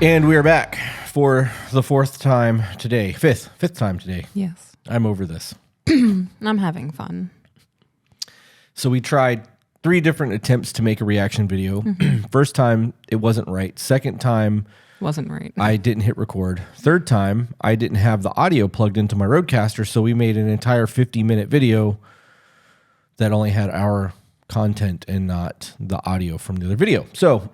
And we are back for the fifth time today. Yes. I'm over this. I'm having fun. So we tried 3 different attempts to make a reaction video. First time, it wasn't right. Second time, wasn't right. I didn't hit record. Third time, I didn't have the audio plugged into my Rodecaster, so we made an entire 50-minute video that only had our content and not the audio from the other video. So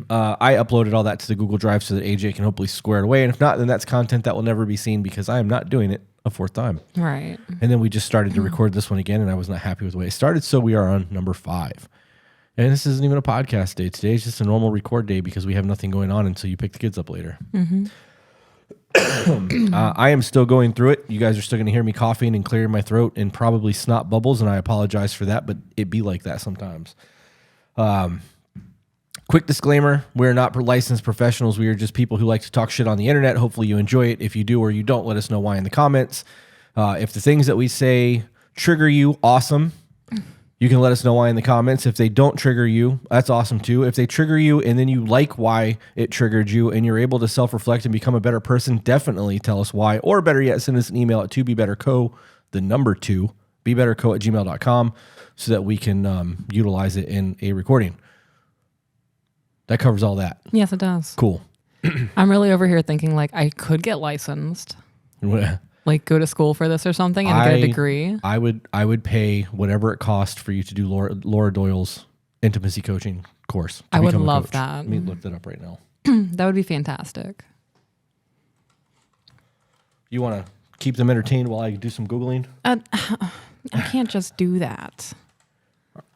I uploaded all that to the Google Drive so that AJ can hopefully square it away. And if not, then that's content that will never be seen because I am not doing it a 4th time. Right. And then we just started to record this one again, and I was not happy with the way it started. So we are on number 5. And this isn't even a podcast day. Today is just a normal record day because we have nothing going on until you pick the kids up later. I am still going through it. You guys are still going to hear me coughing and clearing my throat and probably snot bubbles, and I apologize for that, but it be like that sometimes. Quick disclaimer, we're not licensed professionals. We are just people who like to talk shit on the internet. Hopefully you enjoy it. If you do or you don't, let us know why in the comments. If the things that we say trigger you, awesome. You can let us know why in the comments. If they don't trigger you, that's awesome too. If they trigger you and then you like why it triggered you and you're able to self-reflect and become a better person, definitely tell us why. Or better yet, send us an email at 2BeBetterCo, the number 2, BeBetterCo@gmail.com so that we can utilize it in a recording. That covers all that. Yes, it does. Cool. I'm really over here thinking like I could get licensed. Like go to school for this or something and get a degree. I would pay whatever it cost for you to do Laura Doyle's intimacy coaching course. I would love that. Let me look that up right now. That would be fantastic. You want to keep them entertained while I do some Googling? I can't just do that.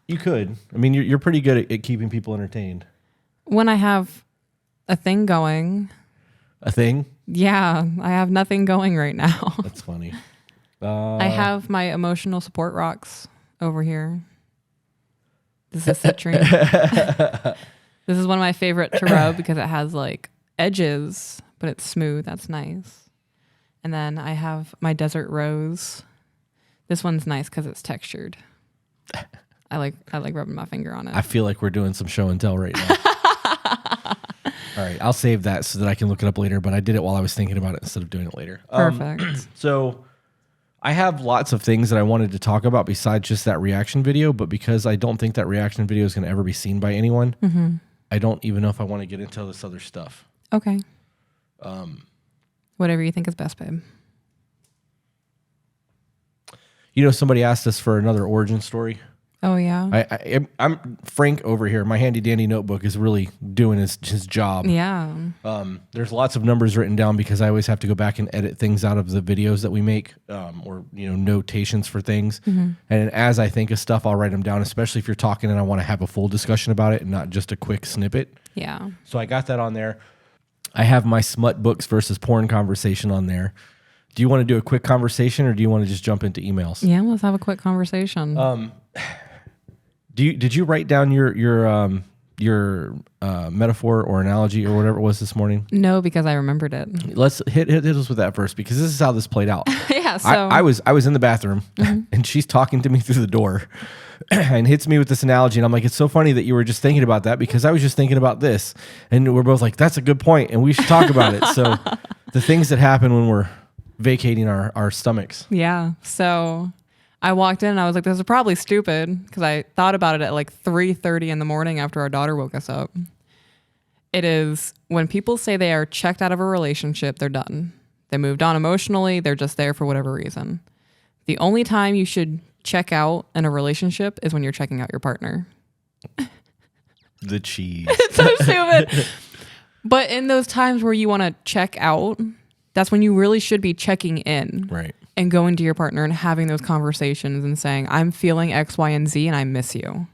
You could. I mean, you're pretty good at keeping people entertained. When I have a thing going. A thing? Yeah, I have nothing going right now. That's funny. I have my emotional support rocks over here. This is citrine. This is one of my favorite to rub because it has like edges, but it's smooth. That's nice. And then I have my desert rose. This one's nice because it's textured. I like rubbing my finger on it. I feel like we're doing some show and tell right now. All right, I'll save that so that I can look it up later, but I did it while I was thinking about it instead of doing it later. Perfect. So I have lots of things that I wanted to talk about besides just that reaction video, but because I don't think that reaction video is going to ever be seen by anyone, I don't even know if I want to get into this other stuff. Okay. Whatever you think is best, babe. You know, somebody asked us for another origin story. Oh, yeah? I'm Frank over here. My handy dandy notebook is really doing his job. Yeah. There's lots of numbers written down because I always have to go back and edit things out of the videos that we make, or notations for things. And as I think of stuff, I'll write them down, especially if you're talking and I want to have a full discussion about it and not just a quick snippet. Yeah. So I got that on there. I have my smut books versus porn conversation on there. Do you want to do a quick conversation or do you want to just jump into emails? Yeah, let's have a quick conversation. Did you write down your metaphor or analogy or whatever it was this morning? No, because I remembered it. Let's hit us with that first because this is how this played out. Yeah, so I was in the bathroom and she's talking to me through the door and hits me with this analogy and I'm like, it's so funny that you were just thinking about that because I was just thinking about this, and we're both like, that's a good point and we should talk about it. So the things that happen when we're vacating our stomachs. Yeah. So I walked in and I was like, this is probably stupid because I thought about it at like 3:30 in the morning after our daughter woke us up. It is when people say they are checked out of a relationship, they're done. They moved on emotionally. They're just there for whatever reason. The only time you should check out in a relationship is when you're checking out your partner. The cheese. It's so stupid. But in those times where you want to check out, that's when you really should be checking in. Right. And going to your partner and having those conversations and saying, I'm feeling X, Y, and Z and I miss you.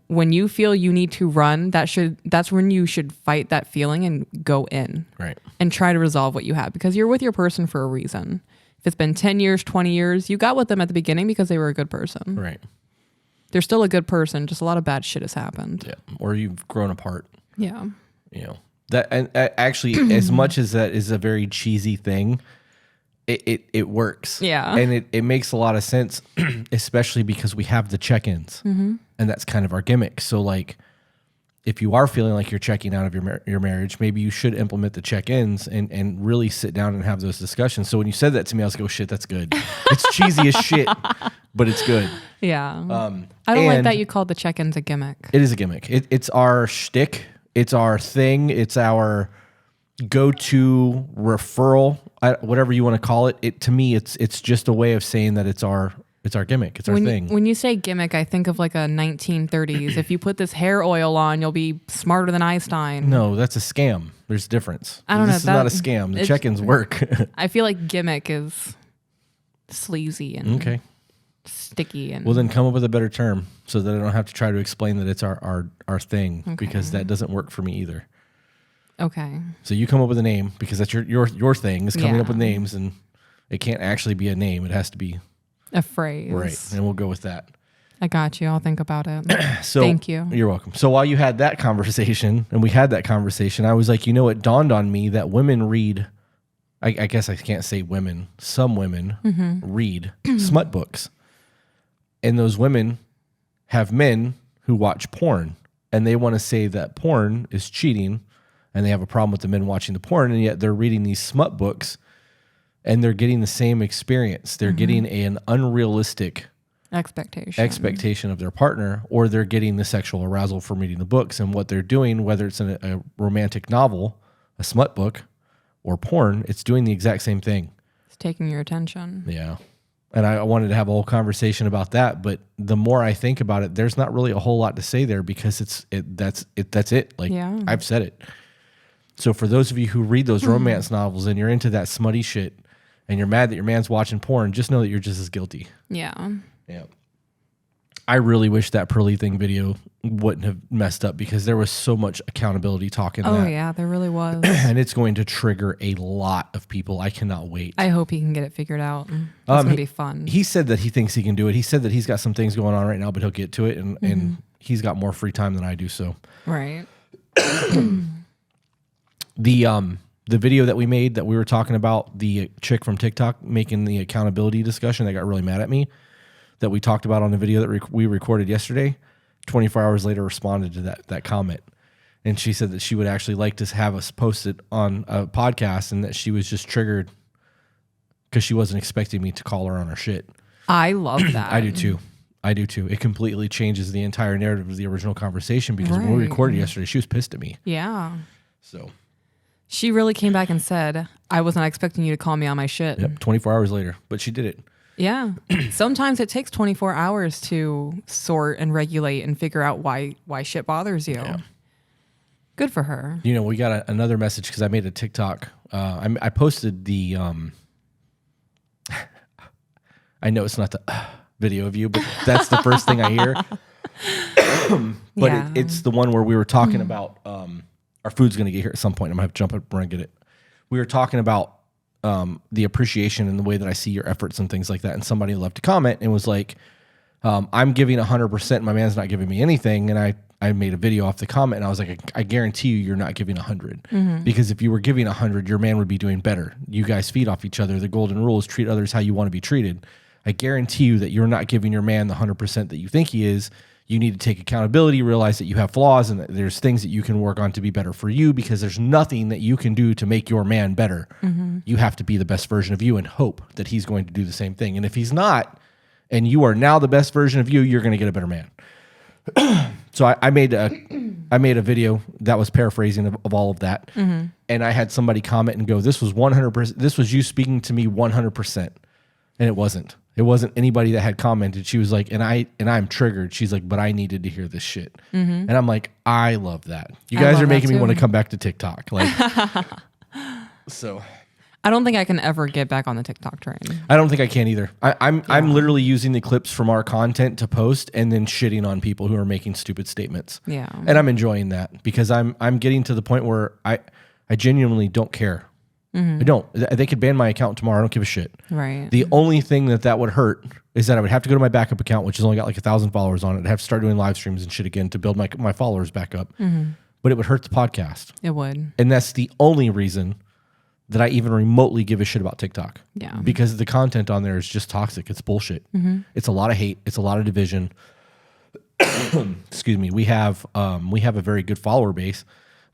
When you feel you need to run, that's when you should fight that feeling and go in. Right. And try to resolve what you have because you're with your person for a reason. If it's been 10 years, 20 years, you got with them at the beginning because they were a good person. Right. They're still a good person, just a lot of bad shit has happened. Yeah. Or you've grown apart. Yeah. That and actually as much as that is a very cheesy thing, it works. Yeah. And it makes a lot of sense, especially because we have the check-ins. And that's kind of our gimmick. So like if you are feeling like you're checking out of your marriage, maybe you should implement the check-ins and really sit down and have those discussions. So when you said that to me, I was like, oh shit, that's good. It's cheesy as shit, but it's good. Yeah. I don't like that you called the check-ins a gimmick. It is a gimmick. It's our shtick. It's our thing. It's our go-to referral, whatever you want to call it. To me, it's just a way of saying that it's our gimmick. It's our thing. When you say gimmick, I think of like a 1930s. If you put this hair oil on, you'll be smarter than Einstein. No, that's a scam. There's a difference. I don't know. This is not a scam. The check-ins work. I feel like gimmick is sleazy and sticky. And well, then come up with a better term so that I don't have to try to explain that it's our thing because that doesn't work for me either. Okay. So you come up with a name because that's your thing is coming up with names, and it can't actually be a name. It has to be a phrase. Right. And we'll go with that. I got you. I'll think about it. So thank you. You're welcome. So while you had that conversation and we had that conversation, I was like, it dawned on me that women read, I guess I can't say women, some women read smut books. And those women have men who watch porn, and they want to say that porn is cheating, and they have a problem with the men watching the porn, and yet they're reading these smut books and they're getting the same experience. They're getting an unrealistic expectation of their partner, or they're getting the sexual arousal from reading the books. And what they're doing, whether it's in a romantic novel, a smut book, or porn, it's doing the exact same thing. It's taking your attention. Yeah. And I wanted to have a whole conversation about that, but the more I think about it, there's not really a whole lot to say there because that's it. Like I've said it. So for those of you who read those romance novels and you're into that smutty shit and you're mad that your man's watching porn, just know that you're just as guilty. Yeah. Yeah. I really wish that Pearly Thing video wouldn't have messed up because there was so much accountability talk in that. Oh, yeah, there really was. And it's going to trigger a lot of people. I cannot wait. I hope he can get it figured out. It's going to be fun. He said that he thinks he can do it. He said that he's got some things going on right now, but he'll get to it. And he's got more free time than I do. So right. The video that we made that we were talking about, the chick from TikTok making the accountability discussion that got really mad at me, that we talked about on the video that we recorded yesterday, 24 hours later responded to that comment. And she said that she would actually like to have us post it on a podcast and that she was just triggered because she wasn't expecting me to call her on her shit. I love that. I do too. It completely changes the entire narrative of the original conversation because when we recorded yesterday, she was pissed at me. Yeah. So she really came back and said, I was not expecting you to call me on my shit. Yep, 24 hours later, but she did it. Yeah. Sometimes it takes 24 hours to sort and regulate and figure out why shit bothers you. Yeah. Good for her. We got another message because I made a TikTok. I posted the, I know it's not the video of you, but that's the first thing I hear. But it's the one where we were talking about, our food's going to get here at some point. I'm going to have to jump up and get it. We were talking about the appreciation and the way that I see your efforts and things like that. And somebody left a comment and was like, I'm giving 100%. My man's not giving me anything. And I made a video off the comment and I was like, I guarantee you're not giving 100 because if you were giving 100, your man would be doing better. You guys feed off each other. The golden rule is treat others how you want to be treated. I guarantee you that you're not giving your man the 100% that you think he is. You need to take accountability, realize that you have flaws and that there's things that you can work on to be better for you because there's nothing that you can do to make your man better. You have to be the best version of you and hope that he's going to do the same thing. And if he's not, and you are now the best version of you, you're going to get a better man. So I made a video that was paraphrasing of all of that. And I had somebody comment and go, this was 100%. This was you speaking to me 100%. And it wasn't. It wasn't anybody that had commented. She was like, and I'm triggered. She's like, but I needed to hear this shit. And I'm like, I love that. You guys are making me want to come back to TikTok. Like, so I don't think I can ever get back on the TikTok train. I don't think I can either. I'm literally using the clips from our content to post and then shitting on people who are making stupid statements. Yeah. And I'm enjoying that because I'm getting to the point where I genuinely don't care. I don't. They could ban my account tomorrow. I don't give a shit. Right. The only thing that would hurt is that I would have to go to my backup account, which has only got like 1,000 followers on it. I'd have to start doing live streams and shit again to build my followers back up. But it would hurt the podcast. It would. And that's the only reason that I even remotely give a shit about TikTok. Yeah. Because the content on there is just toxic. It's bullshit. It's a lot of hate. It's a lot of division. excuse me, we have a very good follower base,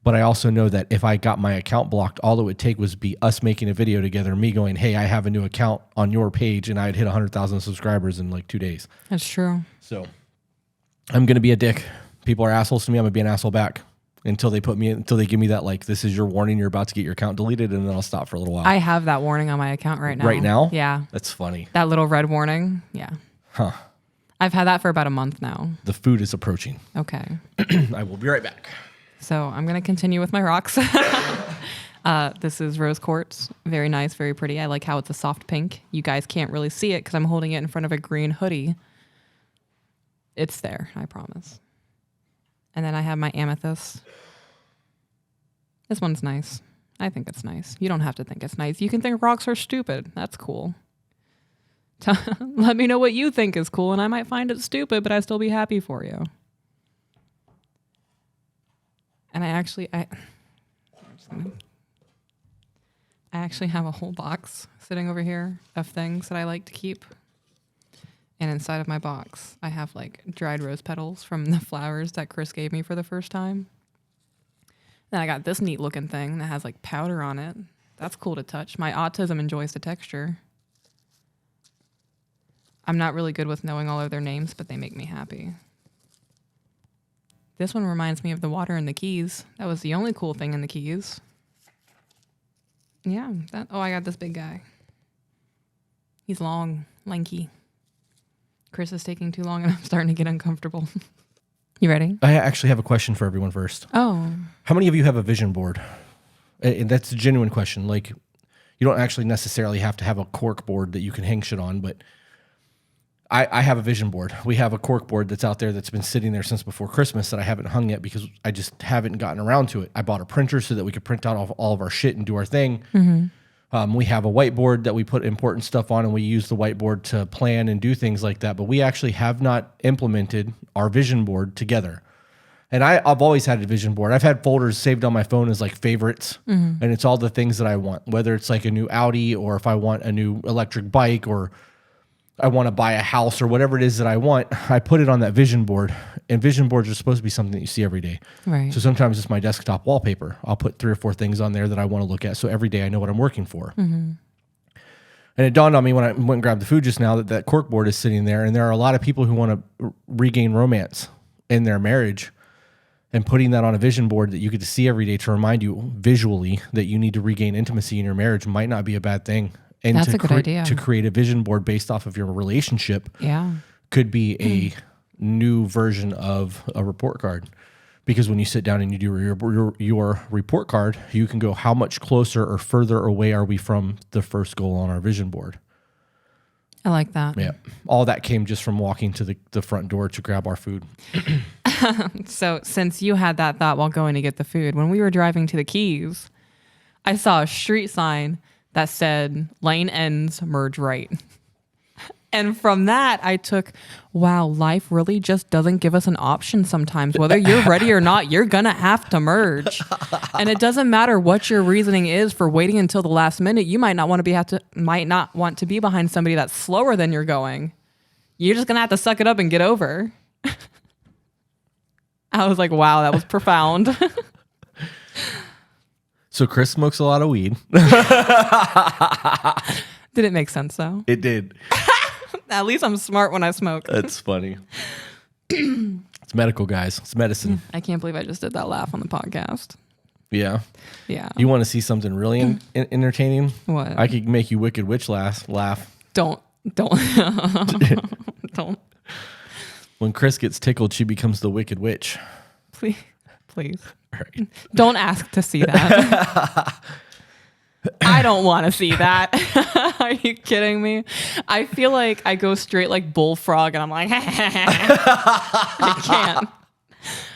but I also know that if I got my account blocked, all it would take was be us making a video together, me going, hey, I have a new account on your page, and I'd hit 100,000 subscribers in like 2 days. That's true. So I'm going to be a dick. People are assholes to me. I'm going to be an asshole back until they give me that, like, this is your warning. You're about to get your account deleted, and then I'll stop for a little while. I have that warning on my account right now. Right now? Yeah. That's funny. That little red warning. Yeah. Huh. I've had that for about a month now. The food is approaching. Okay. I will be right back. So I'm going to continue with my rocks. This is rose quartz. Very nice, very pretty. I like how it's a soft pink. You guys can't really see it because I'm holding it in front of a green hoodie. It's there, I promise. And then I have my amethyst. This one's nice. I think it's nice. You don't have to think it's nice. You can think rocks are stupid. That's cool. Let me know what you think is cool, and I might find it stupid, but I'd still be happy for you. And I actually have a whole box sitting over here of things that I like to keep. And inside of my box, I have like dried rose petals from the flowers that Chris gave me for the first time. Then I got this neat looking thing that has like powder on it. That's cool to touch. My autism enjoys the texture. I'm not really good with knowing all of their names, but they make me happy. This one reminds me of the water in the Keys. That was the only cool thing in the Keys. Yeah. I got this big guy. He's long, lanky. Chris is taking too long and I'm starting to get uncomfortable. You ready? I actually have a question for everyone first. Oh. How many of you have a vision board? And that's a genuine question. Like, you don't actually necessarily have to have a cork board that you can hang shit on, but I have a vision board. We have a cork board that's out there that's been sitting there since before Christmas that I haven't hung yet because I just haven't gotten around to it. I bought a printer so that we could print out all of our shit and do our thing. Mm-hmm. We have a whiteboard that we put important stuff on, and we use the whiteboard to plan and do things like that. But we actually have not implemented our vision board together. And I've always had a vision board. I've had folders saved on my phone as like favorites, and it's all the things that I want, whether it's like a new Audi or if I want a new electric bike or I want to buy a house or whatever it is that I want, I put it on that vision board. And vision boards are supposed to be something that you see every day. Right. So sometimes it's my desktop wallpaper. I'll put 3 or 4 things on there that I want to look at. So every day I know what I'm working for. Mm-hmm. And it dawned on me when I went and grabbed the food just now that cork board is sitting there. And there are a lot of people who want to regain romance in their marriage. And putting that on a vision board that you get to see every day to remind you visually that you need to regain intimacy in your marriage might not be a bad thing. And that's a good idea. To create a vision board based off of your relationship could be a new version of a report card. Because when you sit down and you do your report card, you can go, how much closer or further away are we from the first goal on our vision board? I like that. Yeah. All that came just from walking to the front door to grab our food. So since you had that thought while going to get the food, when we were driving to the Keys, I saw a street sign that said lane ends, merge right. And from that, I took, wow, life really just doesn't give us an option sometimes. Whether you're ready or not, you're going to have to merge. And it doesn't matter what your reasoning is for waiting until the last minute. You might not want to be behind somebody that's slower than you're going. You're just going to have to suck it up and get over. I was like, wow, that was profound. So Chris smokes a lot of weed. Did it make sense though? It did. At least I'm smart when I smoke. That's funny. It's medical, guys. It's medicine. I can't believe I just did that laugh on the podcast. Yeah. Yeah. You want to see something really entertaining? What? I could make you Wicked Witch laugh. Don't. Don't. When Chris gets tickled, she becomes the Wicked Witch. Please. Right. Don't ask to see that. I don't want to see that. Are you kidding me? I feel like I go straight like bullfrog and I'm like, I can't.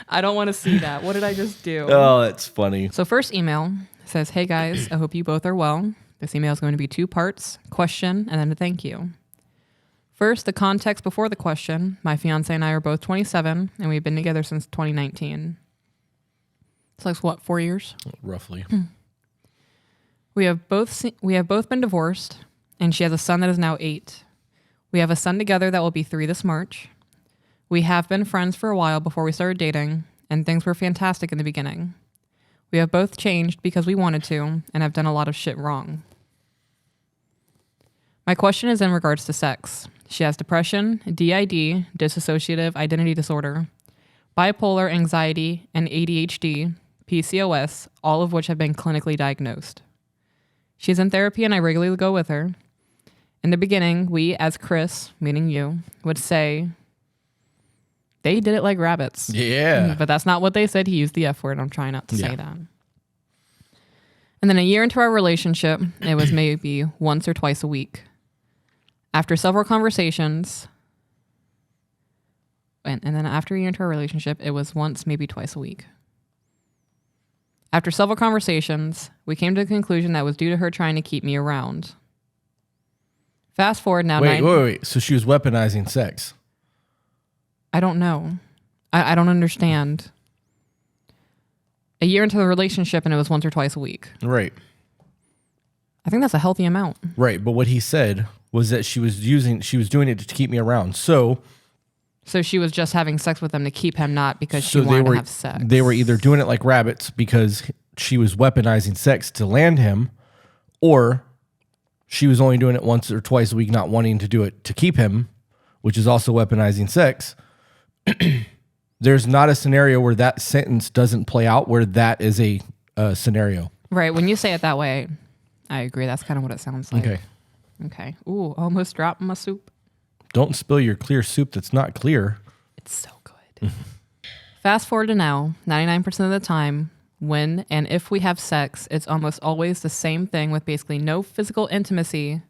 I don't want to see that. What did I just do? Oh, that's funny. So first email says, hey guys, I hope you both are well. This email is going to be 2 parts, question, and then a thank you. First, the context before the question. My fiance and I are both 27 and we've been together since 2019. It's like what, 4 years? Roughly. We have both been divorced, and she has a son that is now 8. We have a son together that will be 3 this March. We have been friends for a while before we started dating, and things were fantastic in the beginning. We have both changed because we wanted to, and have done a lot of shit wrong. My question is in regards to sex. She has depression, DID, dissociative identity disorder, bipolar anxiety, and ADHD, PCOS, all of which have been clinically diagnosed. She's in therapy and I regularly go with her. In the beginning, we, as Chris, meaning you, would say, they did it like rabbits. Yeah. But that's not what they said. He used the F word. I'm trying not to say that. And then a year into our relationship, it was maybe once or twice a week. After several conversations, and then after a year into our relationship, it was once, maybe twice a week. After several conversations, we came to the conclusion that it was due to her trying to keep me around. Fast forward now. Wait. So she was weaponizing sex. I don't know. I don't understand. A year into the relationship and it was once or twice a week. Right. I think that's a healthy amount. Right. But what he said was that she was doing it to keep me around. So she was just having sex with him to keep him, not because she wanted to have sex. They were either doing it like rabbits because she was weaponizing sex to land him, or she was only doing it once or twice a week, not wanting to do it to keep him, which is also weaponizing sex. There's not a scenario where that sentence doesn't play out where that is a scenario. Right. When you say it that way, I agree. That's kind of what it sounds like. Okay. Ooh, almost dropped my soup. Don't spill your clear soup that's not clear. It's so good. Fast forward to now, 99% of the time, when and if we have sex, it's almost always the same thing with basically no physical intimacy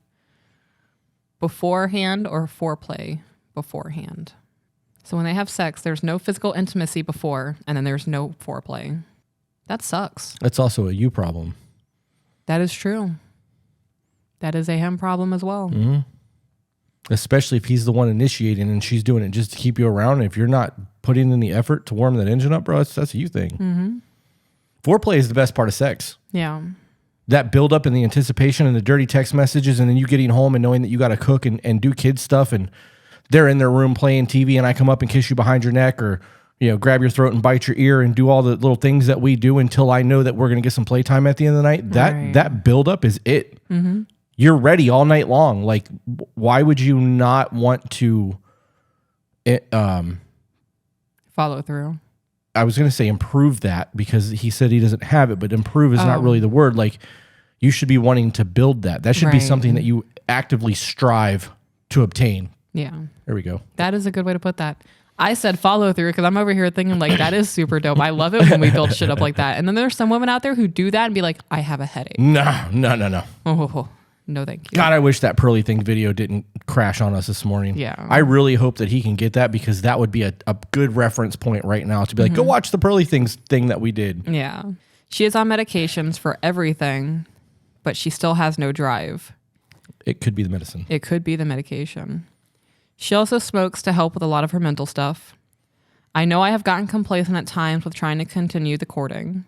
beforehand or foreplay beforehand. So when they have sex, there's no physical intimacy before, and then there's no foreplay. That sucks. That's also a you problem. That is true. That is a him problem as well. Mm-hmm. Especially if he's the one initiating and she's doing it just to keep you around. And if you're not putting in the effort to warm that engine up, bro, that's a you thing. Mm-hmm. Foreplay is the best part of sex. Yeah. That build up and the anticipation and the dirty text messages, and then you getting home and knowing that you got to cook and do kids stuff, and they're in their room playing TV and I come up and kiss you behind your neck, or grab your throat and bite your ear and do all the little things that we do until I know that we're going to get some playtime at the end of the night. That build up is it. Mm-hmm. You're ready all night long. Like, why would you not want to follow through? I was going to say improve that because he said he doesn't have it, but improve is not really the word. Like, you should be wanting to build that. That should be something that you actively strive to obtain. Yeah. There we go. That is a good way to put that. I said follow through because I'm over here thinking like that is super dope. I love it when we build shit up like that. And then there's some women out there who do that and be like, I have a headache. No. Oh, no, thank you. God, I wish that Pearly Thing video didn't crash on us this morning. Yeah. I really hope that he can get that because that would be a good reference point right now to be like, go watch the Pearly Things thing that we did. Yeah. She is on medications for everything, but she still has no drive. It could be the medicine. It could be the medication. She also smokes to help with a lot of her mental stuff. I know I have gotten complacent at times with trying to continue the courting.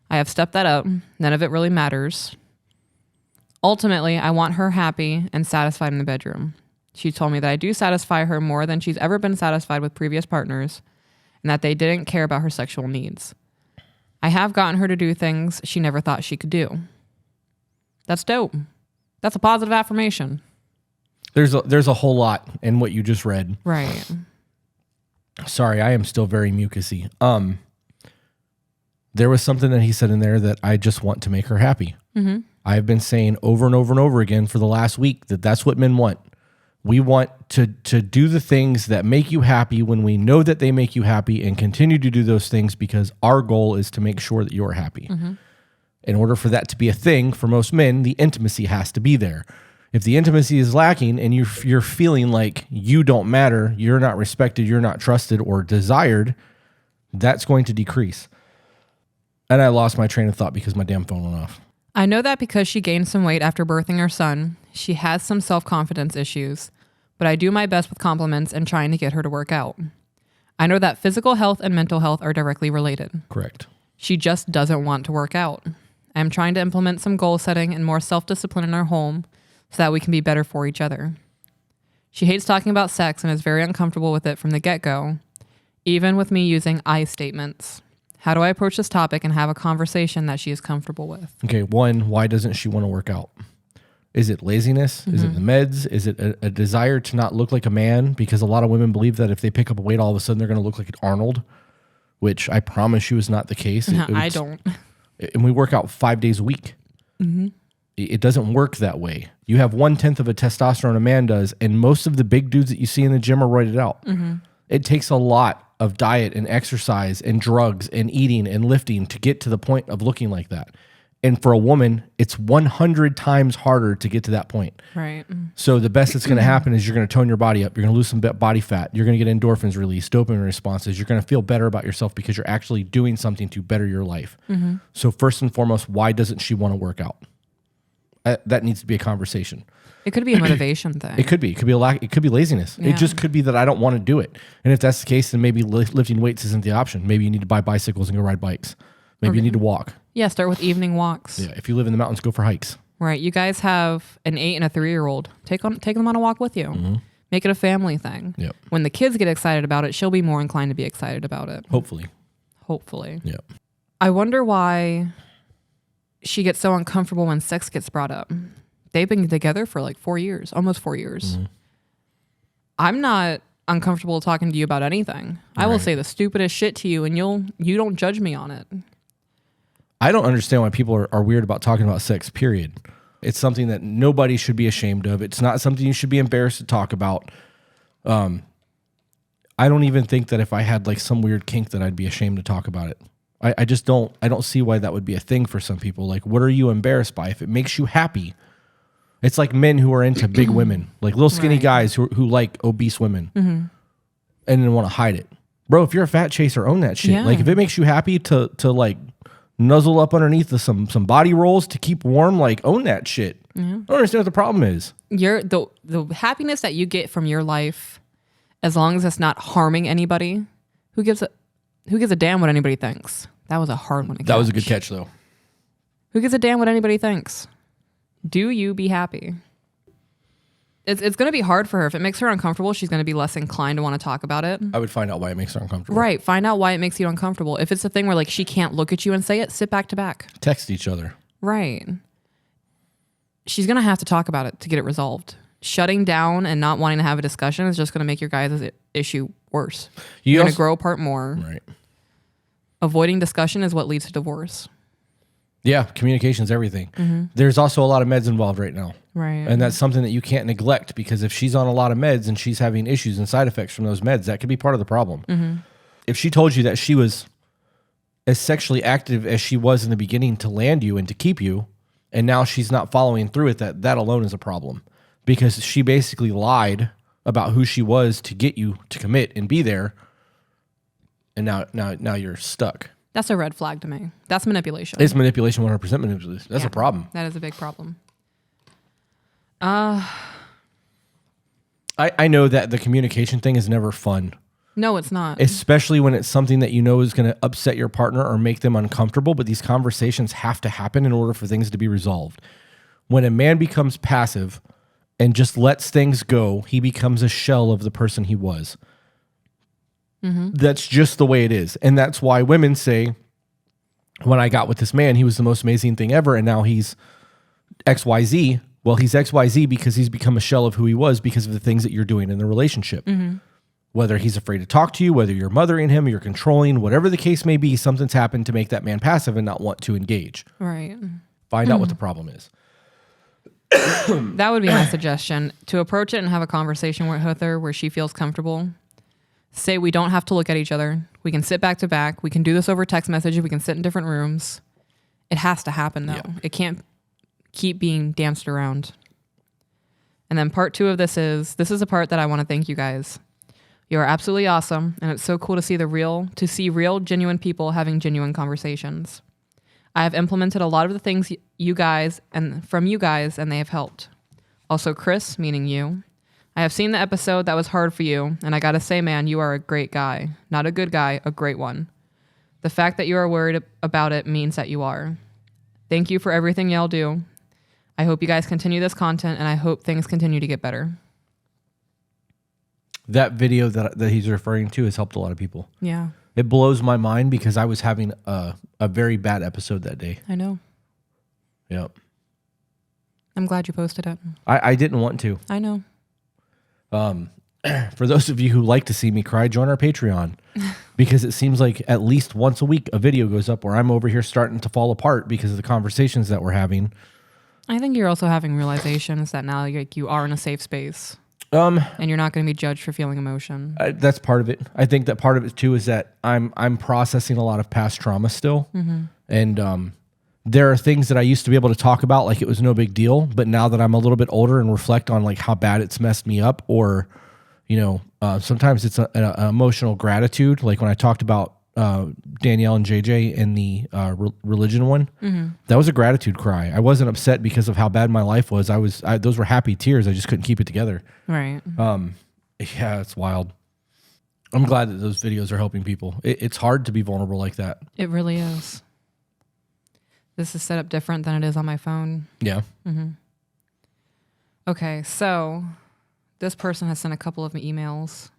I have stepped that up. None of it really matters. Ultimately, I want her happy and satisfied in the bedroom. She told me that I do satisfy her more than she's ever been satisfied with previous partners, and that they didn't care about her sexual needs. I have gotten her to do things she never thought she could do. That's dope. That's a positive affirmation. There's a whole lot in what you just read. Right. Sorry, I am still very mucusy. There was something that he said in there that I just want to make her happy. Mm-hmm. I've been saying over and over and over again for the last week that that's what men want. We want to do the things that make you happy when we know that they make you happy, and continue to do those things because our goal is to make sure that you're happy. Mm-hmm. In order for that to be a thing for most men, the intimacy has to be there. If the intimacy is lacking and you're feeling like you don't matter, you're not respected, you're not trusted or desired, that's going to decrease. And I lost my train of thought because my damn phone went off. I know that because she gained some weight after birthing her son, she has some self-confidence issues, but I do my best with compliments and trying to get her to work out. I know that physical health and mental health are directly related. Correct. She just doesn't want to work out. I am trying to implement some goal setting and more self-discipline in our home so that we can be better for each other. She hates talking about sex and is very uncomfortable with it from the get-go, even with me using I statements. How do I approach this topic and have a conversation that she is comfortable with? Okay, one, why doesn't she want to work out? Is it laziness? Is it the meds? Is it a desire to not look like a man? Because a lot of women believe that if they pick up a weight, all of a sudden they're going to look like an Arnold, which I promise you is not the case. I don't. And we work out 5 days a week. It doesn't work that way. You have 1/10 of a testosterone a man does, and most of the big dudes that you see in the gym are roided out. It takes a lot of diet and exercise and drugs and eating and lifting to get to the point of looking like that. And for a woman, it's 100 times harder to get to that point. Right. So the best that's going to happen is you're going to tone your body up. You're going to lose some body fat. You're going to get endorphins released, dopamine responses. You're going to feel better about yourself because you're actually doing something to better your life. So first and foremost, why doesn't she want to work out? That needs to be a conversation. It could be a motivation thing. It could be. It could be it could be laziness. Yeah. It just could be that I don't want to do it. And if that's the case, then maybe lifting weights isn't the option. Maybe you need to buy bicycles and go ride bikes. Maybe you need to walk. Yeah, start with evening walks. Yeah, if you live in the mountains, go for hikes. Right. You guys have an 8 and a 3-year-old. Take them on a walk with you. Make it a family thing. Yep. When the kids get excited about it, she'll be more inclined to be excited about it. Hopefully. Hopefully. Yep. I wonder why she gets so uncomfortable when sex gets brought up. They've been together for like 4 years, almost 4 years. I'm not uncomfortable talking to you about anything. I will say the stupidest shit to you and you don't judge me on it. I don't understand why people are weird about talking about sex, period. It's something that nobody should be ashamed of. It's not something you should be embarrassed to talk about. I don't even think that if I had like some weird kink that I'd be ashamed to talk about it. I just don't see why that would be a thing for some people. Like, what are you embarrassed by? If it makes you happy. It's like men who are into big women, like little skinny guys who like obese women and then want to hide it. Bro, if you're a fat chaser, own that shit. Yeah. Like if it makes you happy to like nuzzle up underneath some body rolls to keep warm, like own that shit. I don't understand what the problem is. The happiness that you get from your life, as long as it's not harming anybody, who gives a damn what anybody thinks? That was a hard one to catch. That was a good catch though. Who gives a damn what anybody thinks? Do you be happy? It's going to be hard for her. If it makes her uncomfortable, she's going to be less inclined to want to talk about it. I would find out why it makes her uncomfortable. Right. Find out why it makes you uncomfortable. If it's a thing where like she can't look at you and say it, sit back to back. Text each other. Right. She's going to have to talk about it to get it resolved. Shutting down and not wanting to have a discussion is just going to make your guys' issue worse. You're going to grow apart more. Right. Avoiding discussion is what leads to divorce. Yeah, communication's everything. There's also a lot of meds involved right now. Right. And that's something that you can't neglect because if she's on a lot of meds and she's having issues and side effects from those meds, that could be part of the problem. If she told you that she was as sexually active as she was in the beginning to land you and to keep you, and now she's not following through with that alone is a problem because she basically lied about who she was to get you to commit and be there. And now you're stuck. That's a red flag to me. That's manipulation. It's manipulation, 100% manipulation. That's a problem. That is a big problem. I know that the communication thing is never fun. No, it's not. Especially when it's something that you know is going to upset your partner or make them uncomfortable, but these conversations have to happen in order for things to be resolved. When a man becomes passive and just lets things go, he becomes a shell of the person he was. That's just the way it is. And that's why women say, when I got with this man, he was the most amazing thing ever, and now he's XYZ. Well, he's XYZ because he's become a shell of who he was because of the things that you're doing in the relationship. Whether he's afraid to talk to you, whether you're mothering him, you're controlling, whatever the case may be, something's happened to make that man passive and not want to engage. Right. Find out what the problem is. That would be my suggestion, to approach it and have a conversation with her where she feels comfortable. Say we don't have to look at each other. We can sit back to back. We can do this over text message. We can sit in different rooms. It has to happen though. Yeah. It can't keep being danced around. And then part 2 of this is a part that I want to thank you guys. You are absolutely awesome. And it's so cool to see real, genuine people having genuine conversations. I have implemented a lot of the things you guys and they have helped. Also Chris, meaning you. I have seen the episode that was hard for you, and I gotta say, man, you are a great guy. Not a good guy, a great one. The fact that you are worried about it means that you are. Thank you for everything y'all do. I hope you guys continue this content, and I hope things continue to get better. that video that he's referring to has helped a lot of people. Yeah. It blows my mind because I was having a very bad episode that day. I know. Yep. I'm glad you posted it. I didn't want to. I know. For those of you who like to see me cry, join our Patreon because it seems like at least once a week a video goes up where I'm over here starting to fall apart because of the conversations that we're having. I think you're also having realizations that now you are in a safe space. And you're not going to be judged for feeling emotion. That's part of it. I think that part of it too is that I'm processing a lot of past trauma still. And there are things that I used to be able to talk about like it was no big deal, but now that I'm a little bit older and reflect on like how bad it's messed me up, or sometimes it's an emotional gratitude. Like when I talked about Danielle and JJ in the religion one, that was a gratitude cry. I wasn't upset because of how bad my life was. Those were happy tears. I just couldn't keep it together. Right. Yeah, it's wild. I'm glad that those videos are helping people. It's hard to be vulnerable like that. It really is. This is set up different than it is on my phone. Yeah. Okay, so this person has sent a couple of emails.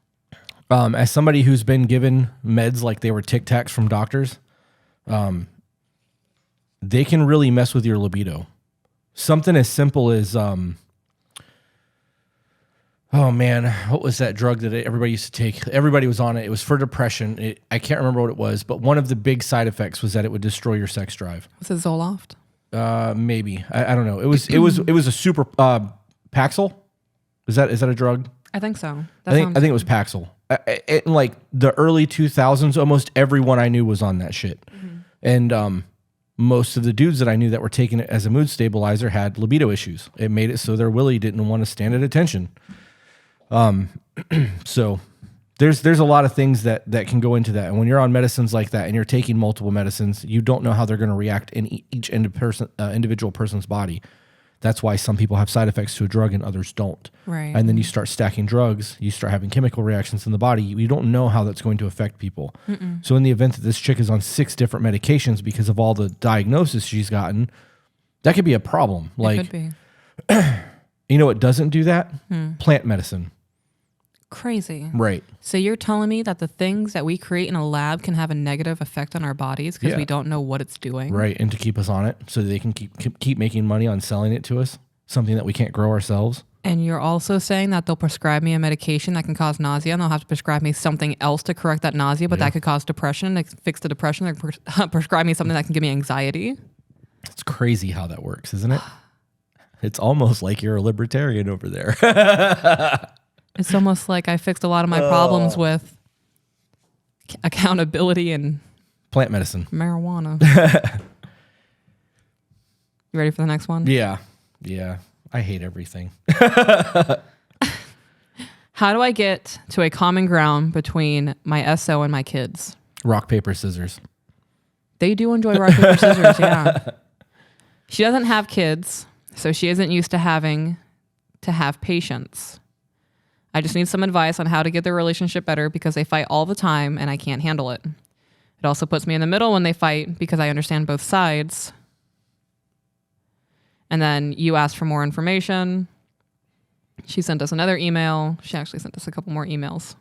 As somebody who's been given meds like they were Tic Tacs from doctors, they can really mess with your libido. Something as simple as, oh man, what was that drug that everybody used to take? Everybody was on it. It was for depression. I can't remember what it was, but one of the big side effects was that it would destroy your sex drive. Was it Zoloft? Maybe. I don't know. It was a super Paxil. Is that a drug? I think so. I think it was Paxil. In like the early 2000s, almost everyone I knew was on that shit. And most of the dudes that I knew that were taking it as a mood stabilizer had libido issues. It made it so their willy didn't want to stand at attention. So there's a lot of things that can go into that. And when you're on medicines like that and you're taking multiple medicines, you don't know how they're going to react in each individual person's body. That's why some people have side effects to a drug and others don't. Right. And then you start stacking drugs, you start having chemical reactions in the body. You don't know how that's going to affect people. So in the event that this chick is on 6 different medications because of all the diagnosis she's gotten, that could be a problem. Like, it could be. You know what doesn't do that? Plant medicine. Crazy. Right. So you're telling me that the things that we create in a lab can have a negative effect on our bodies because we don't know what it's doing? Right. And to keep us on it so they can keep making money on selling it to us, something that we can't grow ourselves. And you're also saying that they'll prescribe me a medication that can cause nausea, and they'll have to prescribe me something else to correct that nausea, but that could cause depression. And to fix the depression, they'll prescribe me something that can give me anxiety. It's crazy how that works, isn't it? It's almost like you're a libertarian over there. It's almost like I fixed a lot of my problems with accountability and plant medicine. Marijuana. You ready for the next one? Yeah. Yeah. I hate everything. How do I get to a common ground between my SO and my kids? Rock, paper, scissors. They do enjoy rock, paper, scissors, yeah. She doesn't have kids, so she isn't used to having to have patience. I just need some advice on how to get their relationship better because they fight all the time and I can't handle it. It also puts me in the middle when they fight because I understand both sides. And then you asked for more information. She sent us another email. She actually sent us a couple more emails.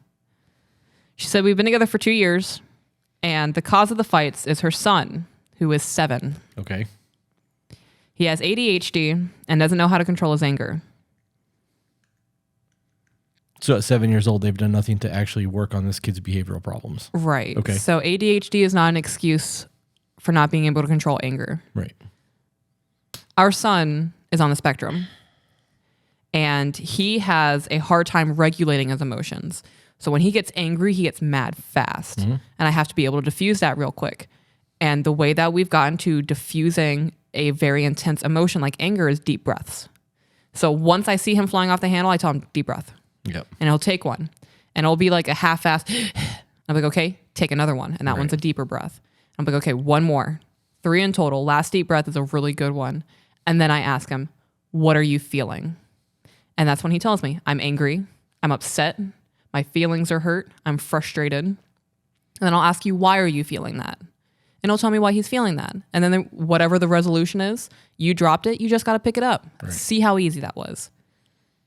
She said, we've been together for 2 years and the cause of the fights is her son, who is 7. Okay. He has ADHD and doesn't know how to control his anger. So at 7 years old, they've done nothing to actually work on this kid's behavioral problems. Right. Okay. So ADHD is not an excuse for not being able to control anger. Right. Our son is on the spectrum and he has a hard time regulating his emotions. So when he gets angry, he gets mad fast. And I have to be able to diffuse that real quick. And the way that we've gotten to diffusing a very intense emotion like anger is deep breaths. So once I see him flying off the handle, I tell him deep breath. Yep. And he'll take one. And it'll be like a half-assed, I'm like, okay, take another one. And that one's a deeper breath. I'm like, okay, one more. 3 in total. Last deep breath is a really good one. And then I ask him, what are you feeling? And that's when he tells me, I'm angry. I'm upset. My feelings are hurt. I'm frustrated. And then I'll ask you, why are you feeling that? And he'll tell me why he's feeling that. And then whatever the resolution is, you dropped it. You just got to pick it up. Right. See how easy that was.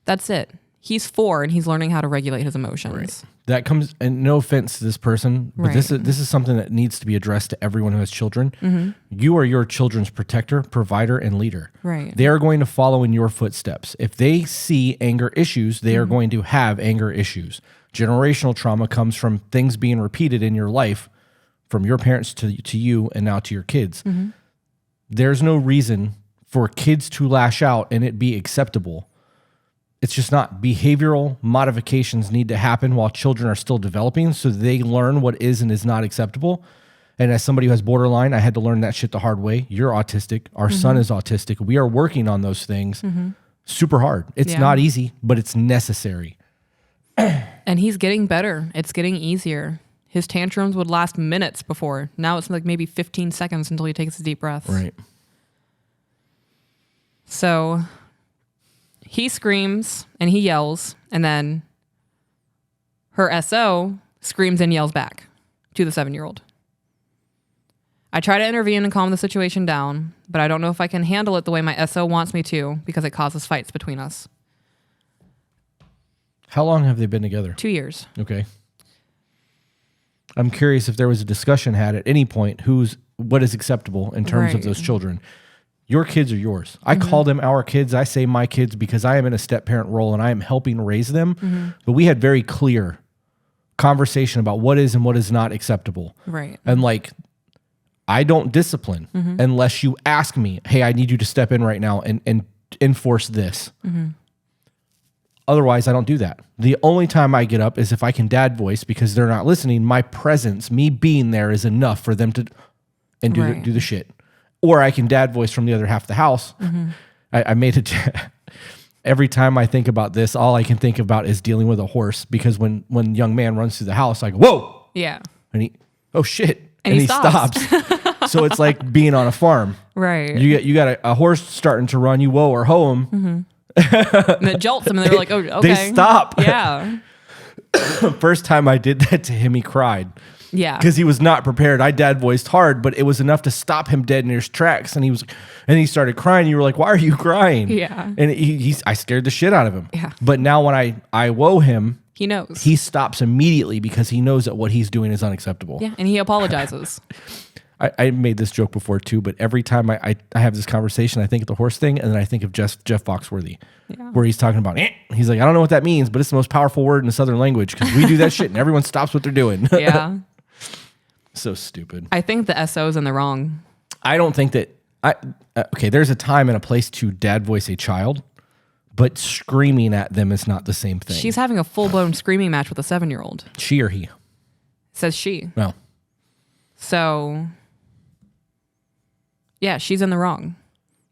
That's it. He's 4 and he's learning how to regulate his emotions. Right. That comes, and no offense to this person, but Right. this is something that needs to be addressed to everyone who has children. Mm-hmm. You are your children's protector, provider, and leader. Right. They are going to follow in your footsteps. If they see anger issues, they are going to have anger issues. Generational trauma comes from things being repeated in your life, from your parents to you, and now to your kids. There's no reason for kids to lash out and it be acceptable. It's just not. Behavioral modifications need to happen while children are still developing so they learn what is and is not acceptable. And as somebody who has borderline, I had to learn that shit the hard way. You're autistic. Our son is autistic. We are working on those things super hard. It's not easy, but it's necessary. And he's getting better. It's getting easier. His tantrums would last minutes before. Now it's like maybe 15 seconds until he takes a deep breath. Right. So he screams and he yells, and then her SO screams and yells back to the 7-year-old. I try to intervene and calm the situation down, but I don't know if I can handle it the way my SO wants me to because it causes fights between us. How long have they been together? 2 years. Okay. I'm curious if there was a discussion had at any point what is acceptable in terms of Right. those children. Your kids are yours. I call them our kids. I say my kids because I am in a step parent role and I am helping raise them. But we had very clear conversation about what is and what is not acceptable. Right. And like, I don't discipline unless you ask me, hey, I need you to step in right now and enforce this. Otherwise, I don't do that. The only time I get up is if I can dad voice because they're not listening. My presence, me being there, is enough for them to and do the shit. Or I can dad voice from the other half of the house. I made it. Every time I think about this, all I can think about is dealing with a horse because when young man runs through the house, I go, whoa. Yeah. And oh shit. And he stops. So it's like being on a farm. Right. You got a horse starting to run, you whoa or hoe him. And it jolts them and they're like, oh, okay. They stop. Yeah. First time I did that to him, he cried. Yeah. Because he was not prepared. I dad voiced hard, but it was enough to stop him dead in his tracks. And he started crying. You were like, why are you crying? Yeah. And I scared the shit out of him. Yeah. But now when I woe him, He knows. he stops immediately because he knows that what he's doing is unacceptable. Yeah. And he apologizes. I made this joke before too, but every time I have this conversation, I think of the horse thing, and then I think of Jeff Foxworthy, where he's talking about, he's like, I don't know what that means, but it's the most powerful word in the Southern language because we do that shit and everyone stops what they're doing. Yeah. So stupid. I think the SO's in the wrong. I don't think that, okay, there's a time and a place to dad voice a child, but screaming at them is not the same thing. She's having a full-blown screaming match with a 7-year-old. She or he? Says she. No. So, yeah, she's in the wrong.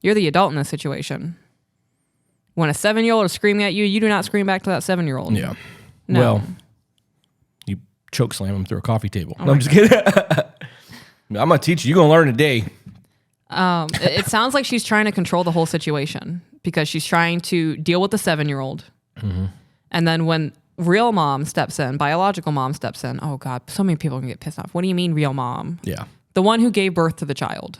You're the adult in this situation. When a 7-year-old is screaming at you, you do not scream back to that 7-year-old. Yeah. No. Well, you choke slam him through a coffee table. No, I'm just kidding. I'm going to teach you. You're going to learn today. It sounds like she's trying to control the whole situation because she's trying to deal with the 7-year-old. And then when real mom steps in, biological mom steps in, oh God, so many people can get pissed off. What do you mean real mom? Yeah. The one who gave birth to the child.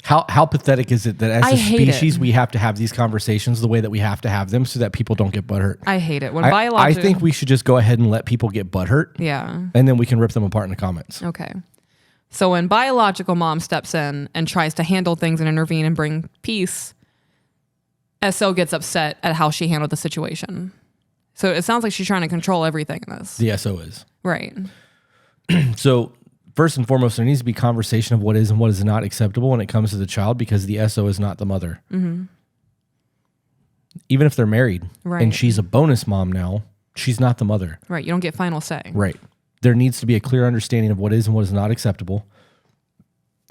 How pathetic is it that as I a hate species it. we have to have these conversations the way that we have to have them so that people don't get butthurt? I hate it. When I biological... think we should just go ahead and let people get butthurt. Yeah. And then we can rip them apart in the comments. Okay. So when biological mom steps in and tries to handle things and intervene and bring peace, SO gets upset at how she handled the situation. So it sounds like she's trying to control everything in this. The SO is. Right. So first and foremost, there needs to be conversation of what is and what is not acceptable when it comes to the child because the SO is not the mother. Even if they're married Right. and she's a bonus mom now, she's not the mother. Right. You don't get final say. Right. There needs to be a clear understanding of what is and what is not acceptable.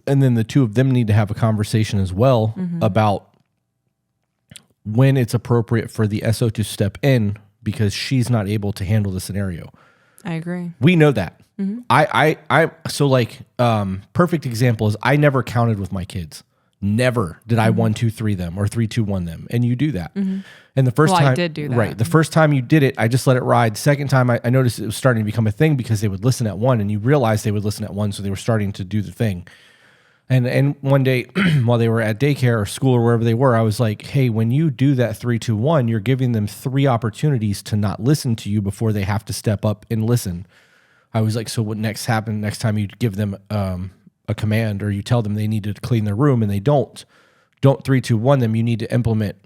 And then the two of them need to have a conversation as well about when it's appropriate for the SO to step in because she's not able to handle the scenario. I agree. We know that. Perfect example is I never counted with my kids. Never did I 1, 2, 3 them or 3, 2, 1 them. And you do that. And the first Well, I time, did do that. right? The first time you did it, I just let it ride. Second time, I noticed it was starting to become a thing because they would listen at 1, and you realized they would listen at 1, so they were starting to do the thing. And one day while they were at daycare or school or wherever they were, I was like, hey, when you do that 3, 2, 1, you're giving them 3 opportunities to not listen to you before they have to step up and listen. I was like, so what next time you give them a command or you tell them they need to clean their room and they don't 3, 2, 1 them, you need to implement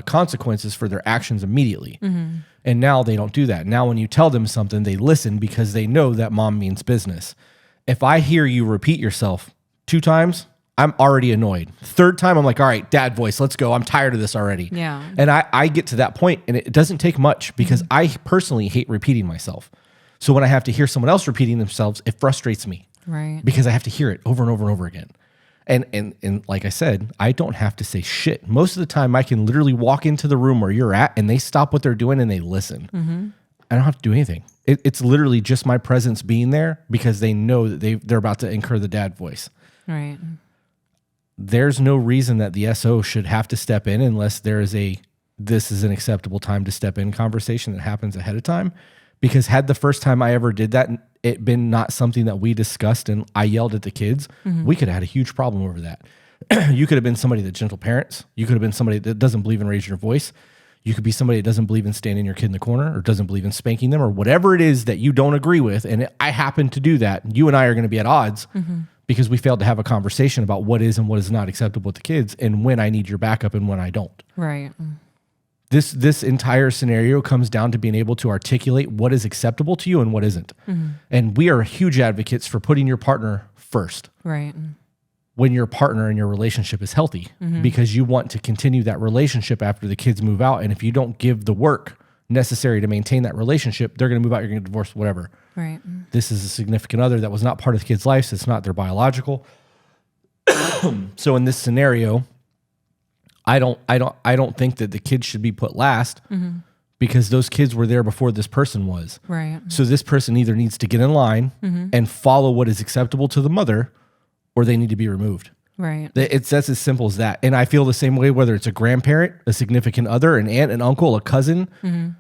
consequences for their actions immediately. Mm-hmm. And now they don't do that. Now when you tell them something, they listen because they know that mom means business. If I hear you repeat yourself 2 times, I'm already annoyed. 3rd time, I'm like, all right, dad voice, let's go. I'm tired of this already. Yeah. And I get to that point, and it doesn't take much because I personally hate repeating myself. So when I have to hear someone else repeating themselves, it frustrates me. Right. Because I have to hear it over and over and over again. And like I said, I don't have to say shit. Most of the time, I can literally walk into the room where you're at, and they stop what they're doing and they listen. Mm-hmm. I don't have to do anything. It's literally just my presence being there because they know that they're about to incur the dad voice. Right. There's no reason that the SO should have to step in unless there is this is an acceptable time to step in conversation that happens ahead of time. Because had the first time I ever did that it been not something that we discussed and I yelled at the kids, we could have had a huge problem over that. You could have been somebody that gentle parents. You could have been somebody that doesn't believe in raising your voice. You could be somebody that doesn't believe in standing your kid in the corner or doesn't believe in spanking them or whatever it is that you don't agree with. And I happen to do that. You and I are going to be at odds because we failed to have a conversation about what is and what is not acceptable with the kids and when I need your backup and when I don't. Right. This entire scenario comes down to being able to articulate what is acceptable to you and what isn't. Mm-hmm. And we are huge advocates for putting your partner first. Right. When your partner and your relationship is healthy, because you want to continue that relationship after the kids move out. And if you don't give the work necessary to maintain that relationship, they're going to move out, you're going to get divorced, whatever. Right. This is a significant other that was not part of the kid's life. So it's not their biological. So in this scenario, I don't think that the kids should be put last because those kids were there before this person was. Right. So this person either needs to get in line and follow what is acceptable to the mother, or they need to be removed. Right. That's as simple as that. And I feel the same way, whether it's a grandparent, a significant other, an aunt, an uncle, a cousin.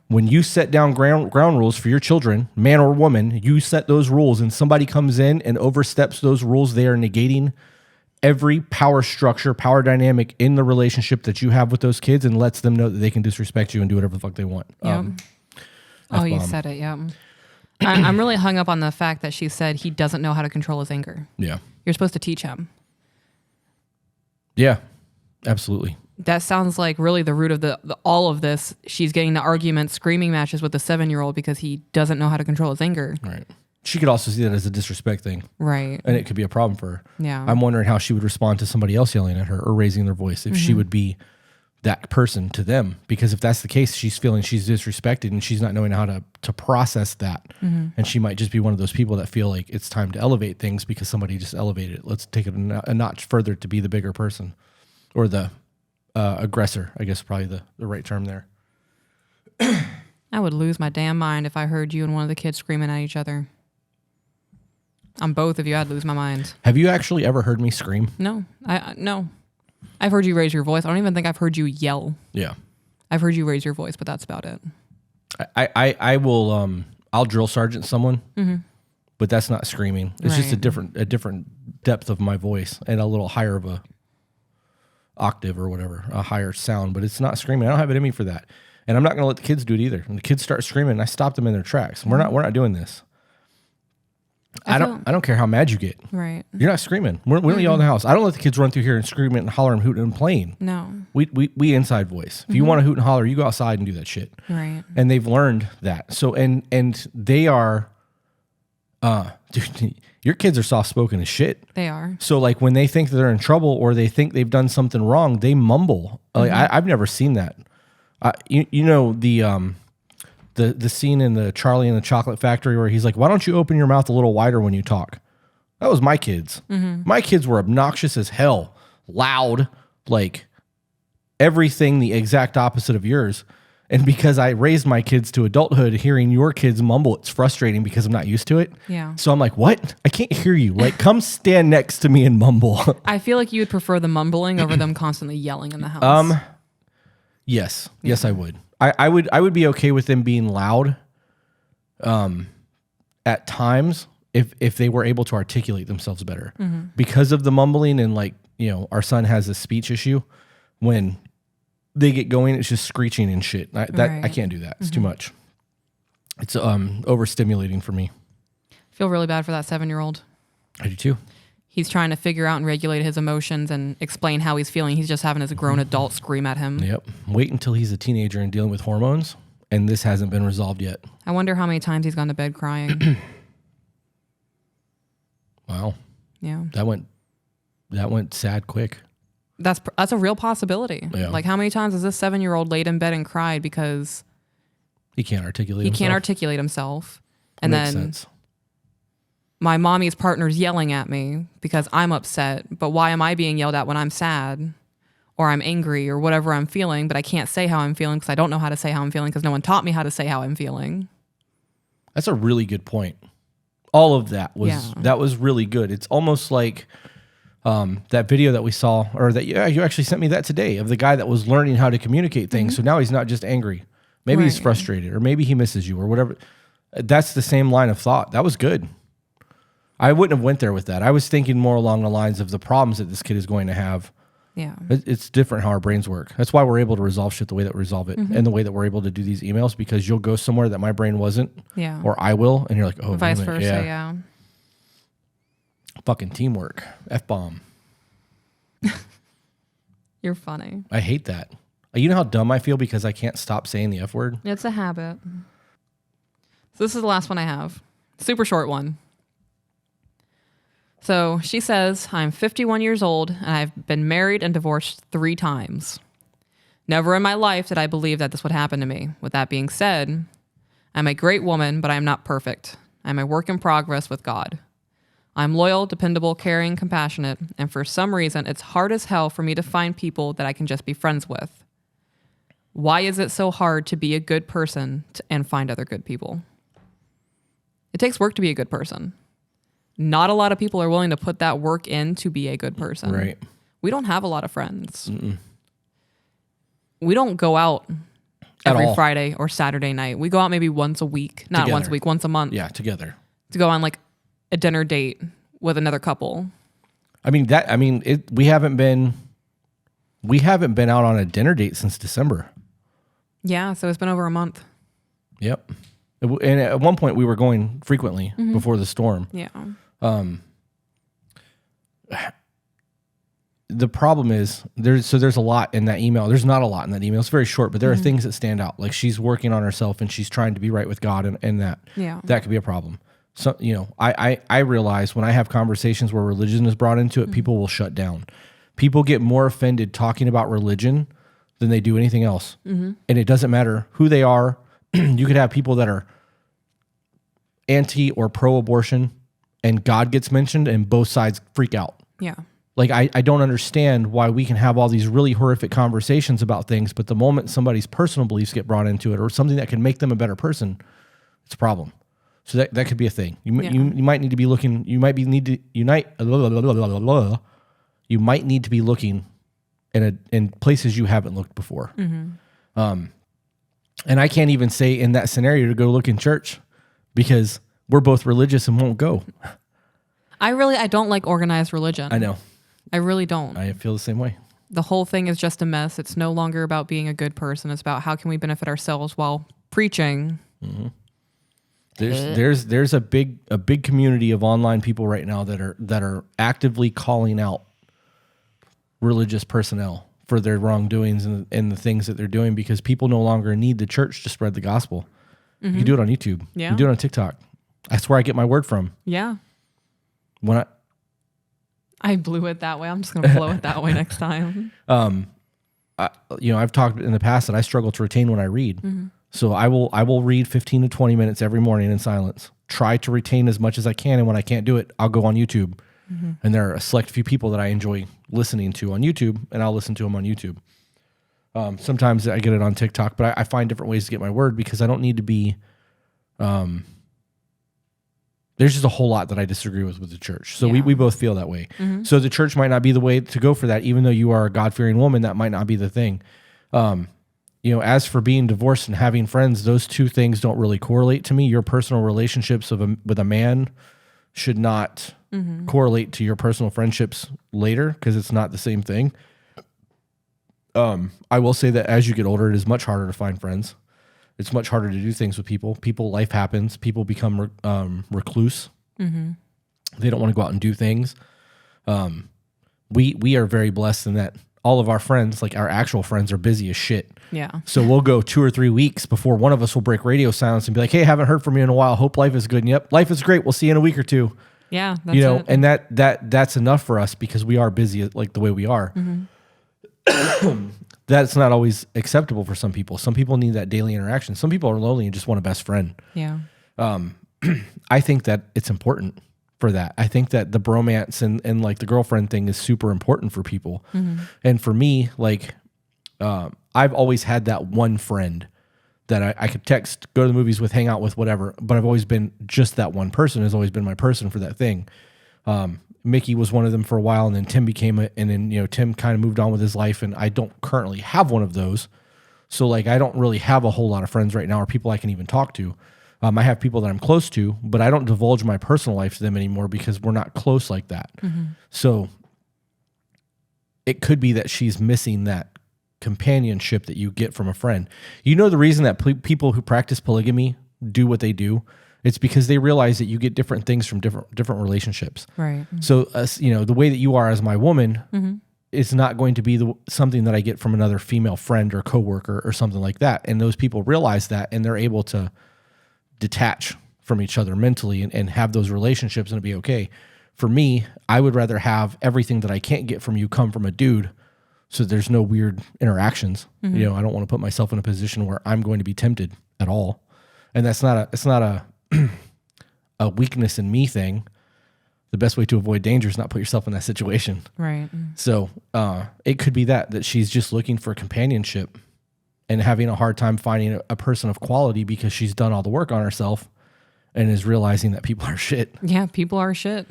When you set down ground rules for your children, man or woman, you set those rules and somebody comes in and oversteps those rules, they are negating every power structure, power dynamic in the relationship that you have with those kids and lets them know that they can disrespect you and do whatever the fuck they want. Yep. You said it, yeah. I'm really hung up on the fact that she said he doesn't know how to control his anger. Yeah. You're supposed to teach him. Yeah, absolutely. That sounds like really the root of the all of this. She's getting the arguments, screaming matches with the 7-year-old because he doesn't know how to control his anger. Right. She could also see that as a disrespect thing. Right. And it could be a problem for her. Yeah. I'm wondering how she would respond to somebody else yelling at her or raising their voice, if she would be that person to them. Because if that's the case, she's feeling she's disrespected and she's not knowing how to process that. And she might just be one of those people that feel like it's time to elevate things because somebody just elevated it. Let's take it a notch further to be the bigger person or the aggressor, I guess probably the right term there. I would lose my damn mind if I heard you and one of the kids screaming at each other. On both of you, I'd lose my mind. Have you actually ever heard me scream? No. No. I've heard you raise your voice. I don't even think I've heard you yell. Yeah. I've heard you raise your voice, but that's about it. I will I'll drill sergeant someone, but that's not screaming. It's just a different depth of my voice and a little higher of a octave or whatever, a higher sound, but it's not screaming. I don't have it in me for that. And I'm not going to let the kids do it either. When the kids start screaming, I stop them in their tracks. We're not doing this. I don't care how mad you get. Right. You're not screaming. We don't yell in the house. I don't let the kids run through here and scream and holler and hoot and playing. No. We inside voice. If you want to hoot and holler, you go outside and do that shit. Right. And they've learned that. So and they are dude, your kids are soft spoken as shit. They are. So like when they think they're in trouble or they think they've done something wrong, they mumble. Like I've never seen that. You know the scene in the Charlie and the Chocolate Factory where he's like, why don't you open your mouth a little wider when you talk? That was my kids. My kids were obnoxious as hell, loud, like everything the exact opposite of yours. And because I raised my kids to adulthood, hearing your kids mumble, it's frustrating because I'm not used to it. Yeah. So I'm like, what? I can't hear you. Like, come stand next to me and mumble. I feel like you would prefer the mumbling over them constantly yelling in the house. Yes. Yes, I would. I would be okay with them being loud at times if they were able to articulate themselves better. Because of the mumbling and like, our son has a speech issue. When they get going, it's just screeching and shit. I can't do that. It's too much. It's overstimulating for me. I feel really bad for that 7-year-old. I do too. He's trying to figure out and regulate his emotions and explain how he's feeling. He's just having his grown adult scream at him. Yep. Wait until he's a teenager and dealing with hormones, and this hasn't been resolved yet. I wonder how many times he's gone to bed crying. Wow. Yeah. That went sad quick. That's a real possibility. Yeah. Like, how many times has this 7-year-old laid in bed and cried because he can't articulate himself? And Makes then sense. My mommy's partner's yelling at me because I'm upset. But why am I being yelled at when I'm sad or I'm angry or whatever I'm feeling? But I can't say how I'm feeling because I don't know how to say how I'm feeling because no one taught me how to say how I'm feeling. That's a really good point. All of that was really good. It's almost like that video that we saw, or that you actually sent me that today, of the guy that was learning how to communicate things. So now he's not just angry. Maybe he's frustrated, or maybe he misses you, or whatever. That's the same line of thought. That was good. I wouldn't have went there with that. I was thinking more along the lines of the problems that this kid is going to have. Yeah. It's different how our brains work. That's why we're able to resolve shit the way that we resolve it, and the way that we're able to do these emails, because you'll go somewhere that my brain wasn't, or I will, and you're like, oh, vice versa, yeah. Fucking teamwork. F-bomb. You're funny. I hate that. You know how dumb I feel because I can't stop saying the F word? It's a habit. So this is the last one I have. Super short one. So she says, I'm 51 years old and I've been married and divorced 3 times. Never in my life did I believe that this would happen to me. With that being said, I'm a great woman, but I'm not perfect. I'm a work in progress with God. I'm loyal, dependable, caring, compassionate, and for some reason, it's hard as hell for me to find people that I can just be friends with. Why is it so hard to be a good person and find other good people? It takes work to be a good person. Not a lot of people are willing to put that work in to be a good person. Right. We don't have a lot of friends. We don't go out every Friday or Saturday night. We go out maybe once a week. Not once a week, once a month. Yeah, together. To go on like a dinner date with another couple. We haven't been out on a dinner date since December. Yeah, so it's been over a month. Yep. And at one point we were going frequently before the storm. Yeah. The problem is there's a lot in that email. There's not a lot in that email. It's very short, but there are things that stand out. Like, she's working on herself and she's trying to be right with God, and that could be a problem. So, I realize when I have conversations where religion is brought into it, people will shut down. People get more offended talking about religion than they do anything else. And it doesn't matter who they are. You could have people that are anti or pro-abortion, and God gets mentioned and both sides freak out. Yeah. Like, I don't understand why we can have all these really horrific conversations about things, but the moment somebody's personal beliefs get brought into it, or something that can make them a better person, it's a problem. So that could be a thing. You might need to be looking. You might need to unite. You might need to be looking in places you haven't looked before. And I can't even say in that scenario to go look in church, because we're both religious and won't go. I don't like organized religion. I know. I really don't. I feel the same way. The whole thing is just a mess. It's no longer about being a good person. It's about how can we benefit ourselves while preaching. There's a big community of online people right now that are actively calling out religious personnel for their wrongdoings and the things that they're doing, because people no longer need the church to spread the gospel. You can do it on YouTube. Yeah. You can do it on TikTok. That's where I get my word from. Yeah. When I blew it that way. I'm just going to blow it that way next time. I've talked in the past that I struggle to retain when I read. So I will read 15 to 20 minutes every morning in silence. Try to retain as much as I can, and when I can't do it, I'll go on YouTube. And there are a select few people that I enjoy listening to on YouTube, and I'll listen to them on YouTube. Sometimes I get it on TikTok, but I find different ways to get my word, because I don't need to be... there's just a whole lot that I disagree with the church. So we both feel that way. So the church might not be the way to go for that, even though you are a God-fearing woman. That might not be the thing. As for being divorced and having friends, those two things don't really correlate to me. Your personal relationships with a man should not correlate to your personal friendships later, because it's not the same thing. I will say that as you get older, it is much harder to find friends. It's much harder to do things with people. Life happens. People become recluse. They don't want to go out and do things. We are very blessed in that all of our friends, like our actual friends, are busy as shit. Yeah. So we'll go 2 or 3 weeks before one of us will break radio silence and be like, "Hey, haven't heard from you in a while. Hope life is good." And yep, life is great. We'll see you in a week or two. Yeah, that's it. And that's enough for us because we are busy like the way we are. That's not always acceptable for some people. Some people need that daily interaction. Some people are lonely and just want a best friend. Yeah. I think that it's important for that. I think that the bromance and like the girlfriend thing is super important for people. And for me, like, I've always had that one friend that I could text, go to the movies with, hang out with, whatever. But I've always been just that one person, has always been my person for that thing. Mickey was one of them for a while, and then Tim became it. And then, Tim kind of moved on with his life, and I don't currently have one of those. So like, I don't really have a whole lot of friends right now or people I can even talk to. I have people that I'm close to, but I don't divulge my personal life to them anymore because we're not close like that. So it could be that she's missing that companionship that you get from a friend. The reason that people who practice polygamy do what they do, it's because they realize that you get different things from different relationships. Right. So, the way that you are as my woman is not going to be something that I get from another female friend or coworker or something like that. And those people realize that, and they're able to detach from each other mentally and have those relationships and it'll be okay. For me, I would rather have everything that I can't get from you come from a dude, so there's no weird interactions. I don't want to put myself in a position where I'm going to be tempted at all. And it's not a weakness in me thing. The best way to avoid danger is not put yourself in that situation. Right. So it could be that she's just looking for companionship and having a hard time finding a person of quality because she's done all the work on herself and is realizing that people are shit. Yeah, people are shit.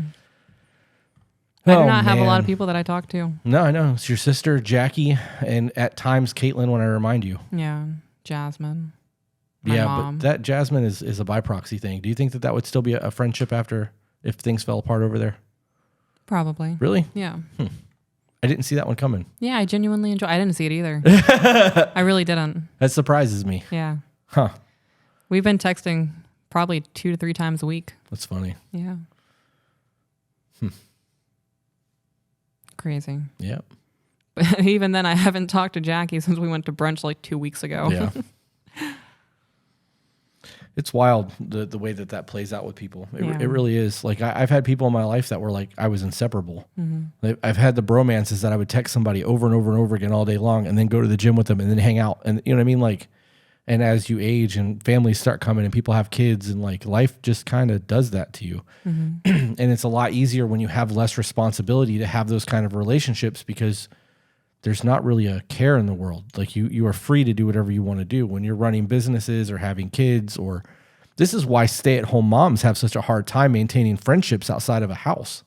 I do not have a lot of people that I talk to. No, I know. It's your sister, Jackie, and at times Caitlin when I remind you. Yeah, Jasmine. My mom. But that Jasmine is a bi-proxy thing. Do you think that would still be a friendship after if things fell apart over there? Probably. Really? Yeah. I didn't see that one coming. Yeah, I genuinely enjoy. I didn't see it either. I really didn't. That surprises me. Yeah. Huh. We've been texting probably 2 to 3 times a week. That's funny. Yeah. Crazy. Yeah. But even then, I haven't talked to Jackie since we went to brunch like 2 weeks ago. Yeah. It's wild the way that plays out with people. It really is. Like I've had people in my life that were like I was inseparable. I've had the bromances that I would text somebody over and over and over again all day long, and then go to the gym with them, and then hang out, and you know what I mean. Like, and as you age and families start coming and people have kids, and like life just kind of does that to you. And it's a lot easier when you have less responsibility to have those kind of relationships because there's not really a care in the world. Like you are free to do whatever you want to do when you're running businesses or having kids. Or this is why stay-at-home moms have such a hard time maintaining friendships outside of a house.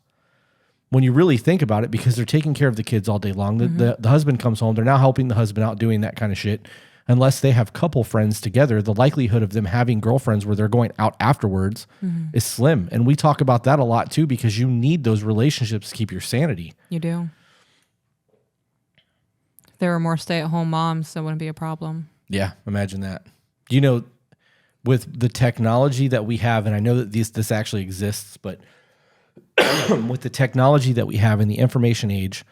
When you really think about it, because they're taking care of the kids all day long. The husband comes home. They're now helping the husband out doing that kind of shit. Unless they have couple friends together, the likelihood of them having girlfriends where they're going out afterwards is slim. And we talk about that a lot too, because you need those relationships to keep your sanity. You do. If there were more stay-at-home moms, that wouldn't be a problem. Yeah, imagine that. With the technology that we have, and I know that this actually exists, but with the technology that we have in the information age,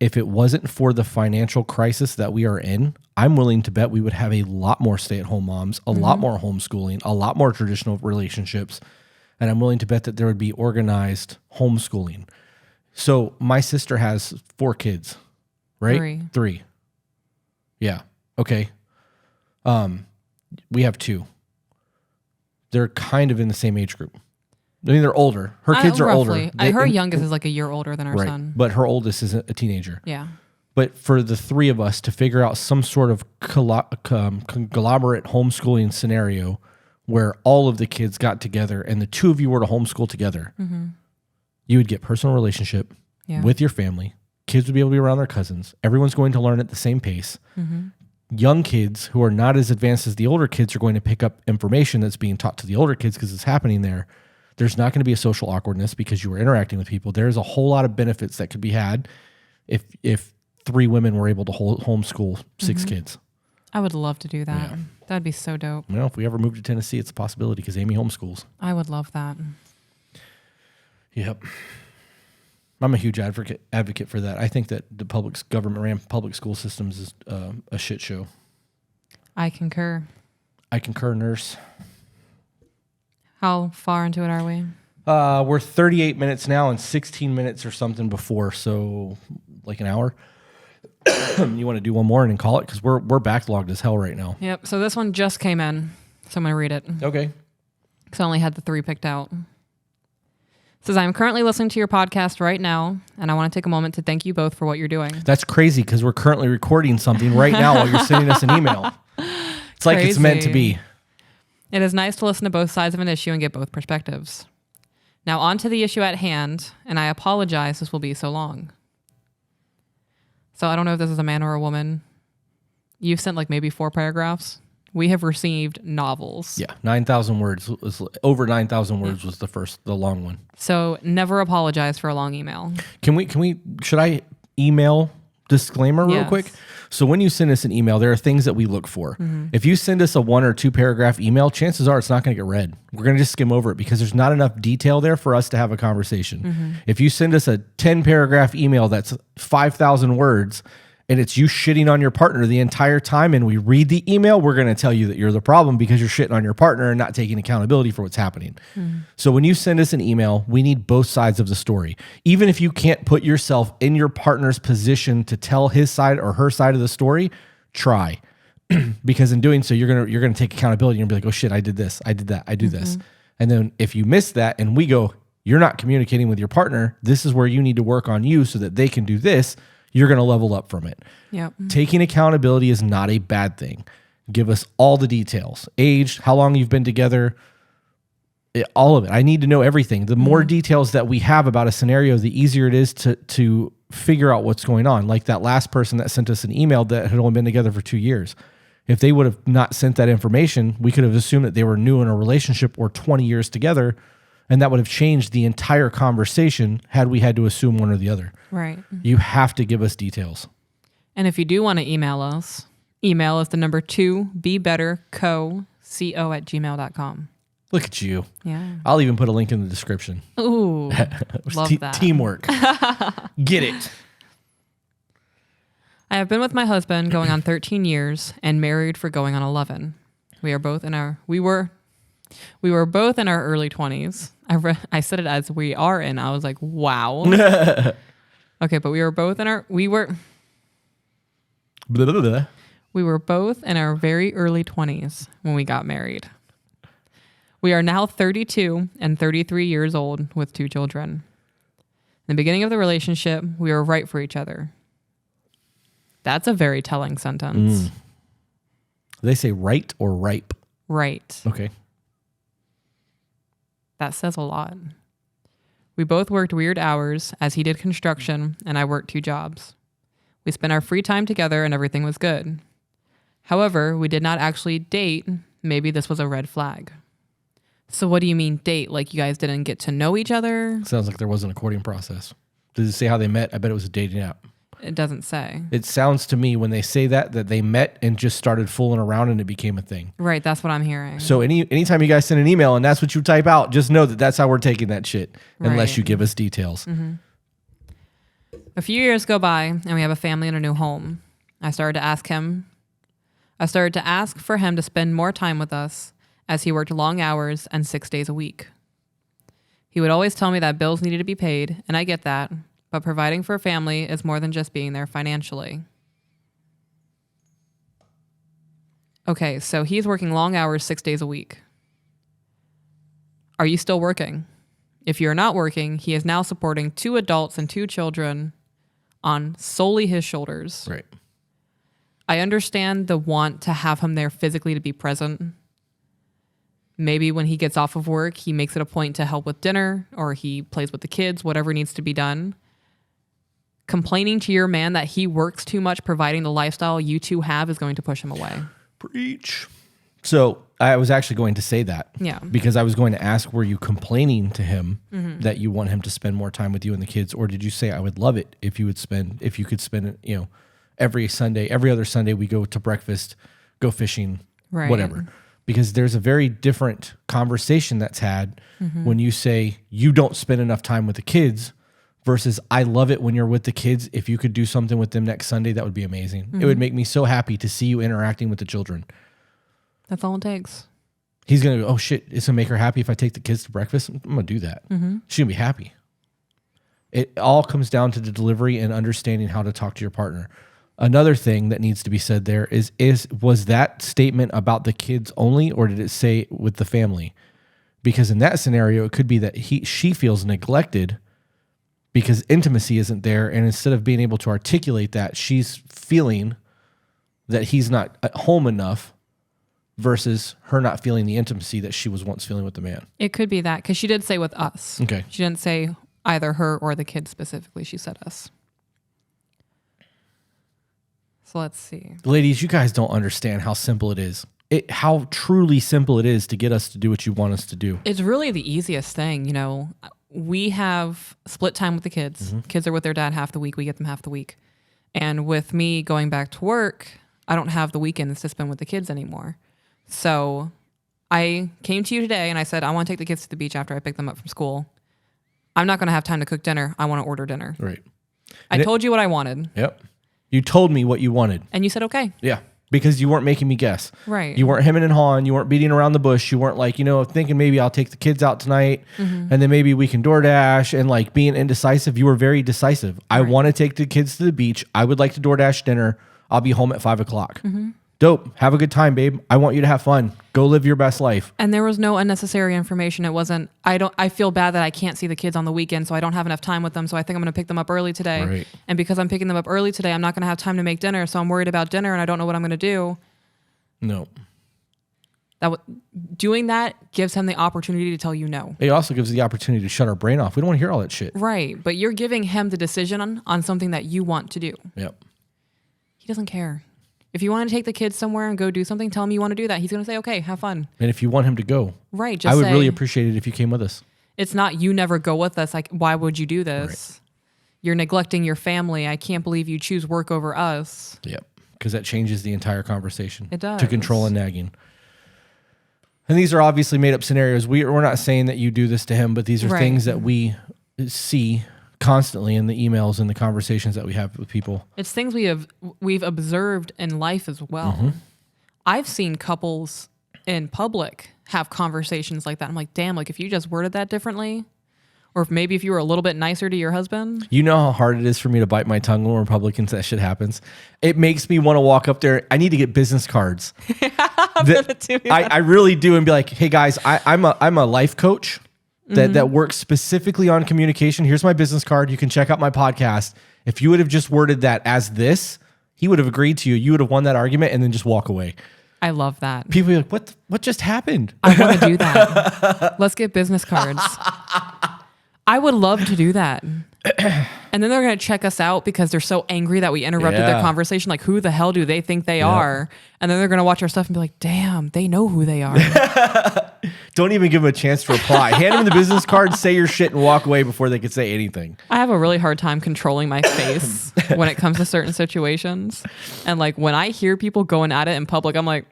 if it wasn't for the financial crisis that we are in, I'm willing to bet we would have a lot more stay-at-home moms, a lot more homeschooling, a lot more traditional relationships, and I'm willing to bet that there would be organized homeschooling. So my sister has 4 kids, right? 3. Yeah. Okay. We have 2. They're kind of in the same age group. I mean, they're older. Her kids are older. Her youngest is like a year older than our son. But her oldest is a teenager. Yeah. But for the 3 of us to figure out some sort of conglomerate homeschooling scenario where all of the kids got together and the 2 of you were to homeschool together, you would get personal relationship with your family. Kids would be able to be around their cousins. Everyone's going to learn at the same pace. Young kids who are not as advanced as the older kids are going to pick up information that's being taught to the older kids because it's happening there. There's not going to be a social awkwardness because you were interacting with people. There's a whole lot of benefits that could be had if 3 women were able to homeschool 6 kids. I would love to do that. Yeah. That'd be so dope. You know, if we ever move to Tennessee, it's a possibility because Amy homeschools. I would love that. Yep. I'm a huge advocate for that. I think that the government-ran public school systems is a shit show. I concur. I concur, nurse. How far into it are we? We're 38 minutes now and 16 minutes or something before, so like an hour. You want to do one more and then call it? Because we're backlogged as hell right now. Yep. So this one just came in, so I'm going to read it. Okay. Because I only had the 3 picked out. It says, I'm currently listening to your podcast right now, and I want to take a moment to thank you both for what you're doing. That's crazy because we're currently recording something right now while you're sending us an email. It's like it's meant to be. It is nice to listen to both sides of an issue and get both perspectives. Now on to the issue at hand, and I apologize this will be so long. So I don't know if this is a man or a woman. You've sent like maybe 4 paragraphs. We have received novels. Yeah, 9,000 words. Over 9,000 words was the long one. So never apologize for a long email. Should I email disclaimer real quick? So when you send us an email, there are things that we look for. Mm-hmm. If you send us a 1 or 2 paragraph email, chances are it's not going to get read. We're going to just skim over it because there's not enough detail there for us to have a conversation. Mm-hmm. If you send us a 10 paragraph email that's 5,000 words and it's you shitting on your partner the entire time and we read the email, we're going to tell you that you're the problem because you're shitting on your partner and not taking accountability for what's happening. Mm-hmm. So when you send us an email, we need both sides of the story. Even if you can't put yourself in your partner's position to tell his side or her side of the story, try. Because in doing so, you're gonna take accountability and be like, oh shit, I did this, I did that, I do this. And then if you miss that and we go, you're not communicating with your partner, this is where you need to work on you so that they can do this, you're going to level up from it. Yep. Taking accountability is not a bad thing. Give us all the details. Age, how long you've been together, all of it. I need to know everything. The more details that we have about a scenario, the easier it is to figure out what's going on. Like that last person that sent us an email that had only been together for 2 years. If they would have not sent that information, we could have assumed that they were new in a relationship or 20 years together, and that would have changed the entire conversation had we had to assume one or the other. Right. You have to give us details. And if you do want to email us the number 2 BeBetterCo@gmail.com. Look at you. Yeah. I'll even put a link in the description. Ooh, love that. Teamwork. Get it. I have been with my husband going on 13 years and married for going on 11. We were both in our early 20s. I said it as we are in. I was like, wow. Okay, but we were both in our very early 20s when we got married. We are now 32 and 33 years old with 2 children. In the beginning of the relationship, we were right for each other. That's a very telling sentence. They say right or ripe? Right. Okay. That says a lot. We both worked weird hours as he did construction and I worked 2 jobs. We spent our free time together and everything was good. However, we did not actually date. Maybe this was a red flag. So what do you mean date? Like you guys didn't get to know each other? Sounds like there wasn't a courting process. Does it say how they met? I bet it was a dating app. It doesn't say. It sounds to me when they say that they met and just started fooling around and it became a thing. Right, that's what I'm hearing. So anytime you guys send an email and that's what you type out, just know that that's how we're taking that shit, unless you give us details. Mm-hmm. A few years go by and we have a family and a new home. I started to ask for him to spend more time with us as he worked long hours and 6 days a week. He would always tell me that bills needed to be paid, and I get that. But providing for a family is more than just being there financially. Okay, so he's working long hours 6 days a week. Are you still working? If you're not working, he is now supporting 2 adults and 2 children on solely his shoulders. Right. I understand the want to have him there physically to be present. Maybe when he gets off of work, he makes it a point to help with dinner or he plays with the kids, whatever needs to be done. Complaining to your man that he works too much providing the lifestyle you two have is going to push him away. Preach. So I was actually going to say that. Yeah. Because I was going to ask, were you complaining to him that you want him to spend more time with you and the kids? Or did you say, I would love it if you could spend it, every Sunday, every other Sunday we go to breakfast, go fishing, Right. whatever. Because there's a very different conversation that's had when you say you don't spend enough time with the kids versus I love it when you're with the kids. If you could do something with them next Sunday, that would be amazing. It would make me so happy to see you interacting with the children. That's all it takes. He's going to go, oh shit, it's going to make her happy if I take the kids to breakfast. I'm going to do that. She's going to be happy. It all comes down to the delivery and understanding how to talk to your partner. Another thing that needs to be said there was that statement about the kids only, or did it say with the family? Because in that scenario, it could be that she feels neglected because intimacy isn't there. And instead of being able to articulate that, she's feeling that he's not at home enough versus her not feeling the intimacy that she was once feeling with the man. It could be that because she did say with us. Okay. She didn't say either her or the kids specifically. She said us. So let's see. Ladies, you guys don't understand how simple it is. How truly simple it is to get us to do what you want us to do. It's really the easiest thing. We have split time with the kids. Kids are with their dad half the week. We get them half the week. And with me going back to work, I don't have the weekends to spend with the kids anymore. So I came to you today and I said, I want to take the kids to the beach after I pick them up from school. I'm not going to have time to cook dinner. I want to order dinner. Right. I told you what I wanted. Yep. You told me what you wanted. And you said, okay. Yeah. Because you weren't making me guess. Right. You weren't hemming and hawing. You weren't beating around the bush. You weren't like, thinking maybe I'll take the kids out tonight and then maybe we can DoorDash and like being indecisive. You were very decisive. I want to take the kids to the beach. I would like to DoorDash dinner. I'll be home at 5:00. Dope. Have a good time, babe. I want you to have fun. Go live your best life. And there was no unnecessary information. It wasn't, I feel bad that I can't see the kids on the weekend, so I don't have enough time with them. So I think I'm going to pick them up early today. Right. And because I'm picking them up early today, I'm not going to have time to make dinner. So I'm worried about dinner and I don't know what I'm going to do. No. Doing that gives him the opportunity to tell you no. It also gives the opportunity to shut our brain off. We don't want to hear all that shit. Right. But you're giving him the decision on something that you want to do. Yep. He doesn't care. If you want to take the kids somewhere and go do something, tell him you want to do that. He's going to say, okay, have fun. And if you want him to go, right, just I would say, really appreciate it if you came with us. It's not you never go with us. Like, why would you do this? Right. You're neglecting your family. I can't believe you choose work over us. Yep. Because that changes the entire conversation. It does. To control and nagging. And these are obviously made up scenarios. We're not saying that you do this to him, but these are things that we see constantly in the emails and the conversations that we have with people. It's things we've observed in life as well. I've seen couples in public have conversations like that. I'm like, damn, like if you just worded that differently, or if maybe if you were a little bit nicer to your husband. You know how hard it is for me to bite my tongue when Republicans that shit happens. It makes me want to walk up there. I need to get business cards. I really do, and be like, hey guys, I'm a life coach that works specifically on communication. Here's my business card. You can check out my podcast. If you would have just worded that as this, he would have agreed to you. You would have won that argument and then just walk away. I love that. People are like, what just happened? I want to do that. Let's get business cards. I would love to do that. And then they're going to check us out because they're so angry that we interrupted their conversation. Like, who the hell do they think they are? And then they're going to watch our stuff and be like, damn, they know who they are. Don't even give them a chance to reply. Hand them the business card, say your shit, and walk away before they could say anything. I have a really hard time controlling my face when it comes to certain situations. And like when I hear people going at it in public, I'm like,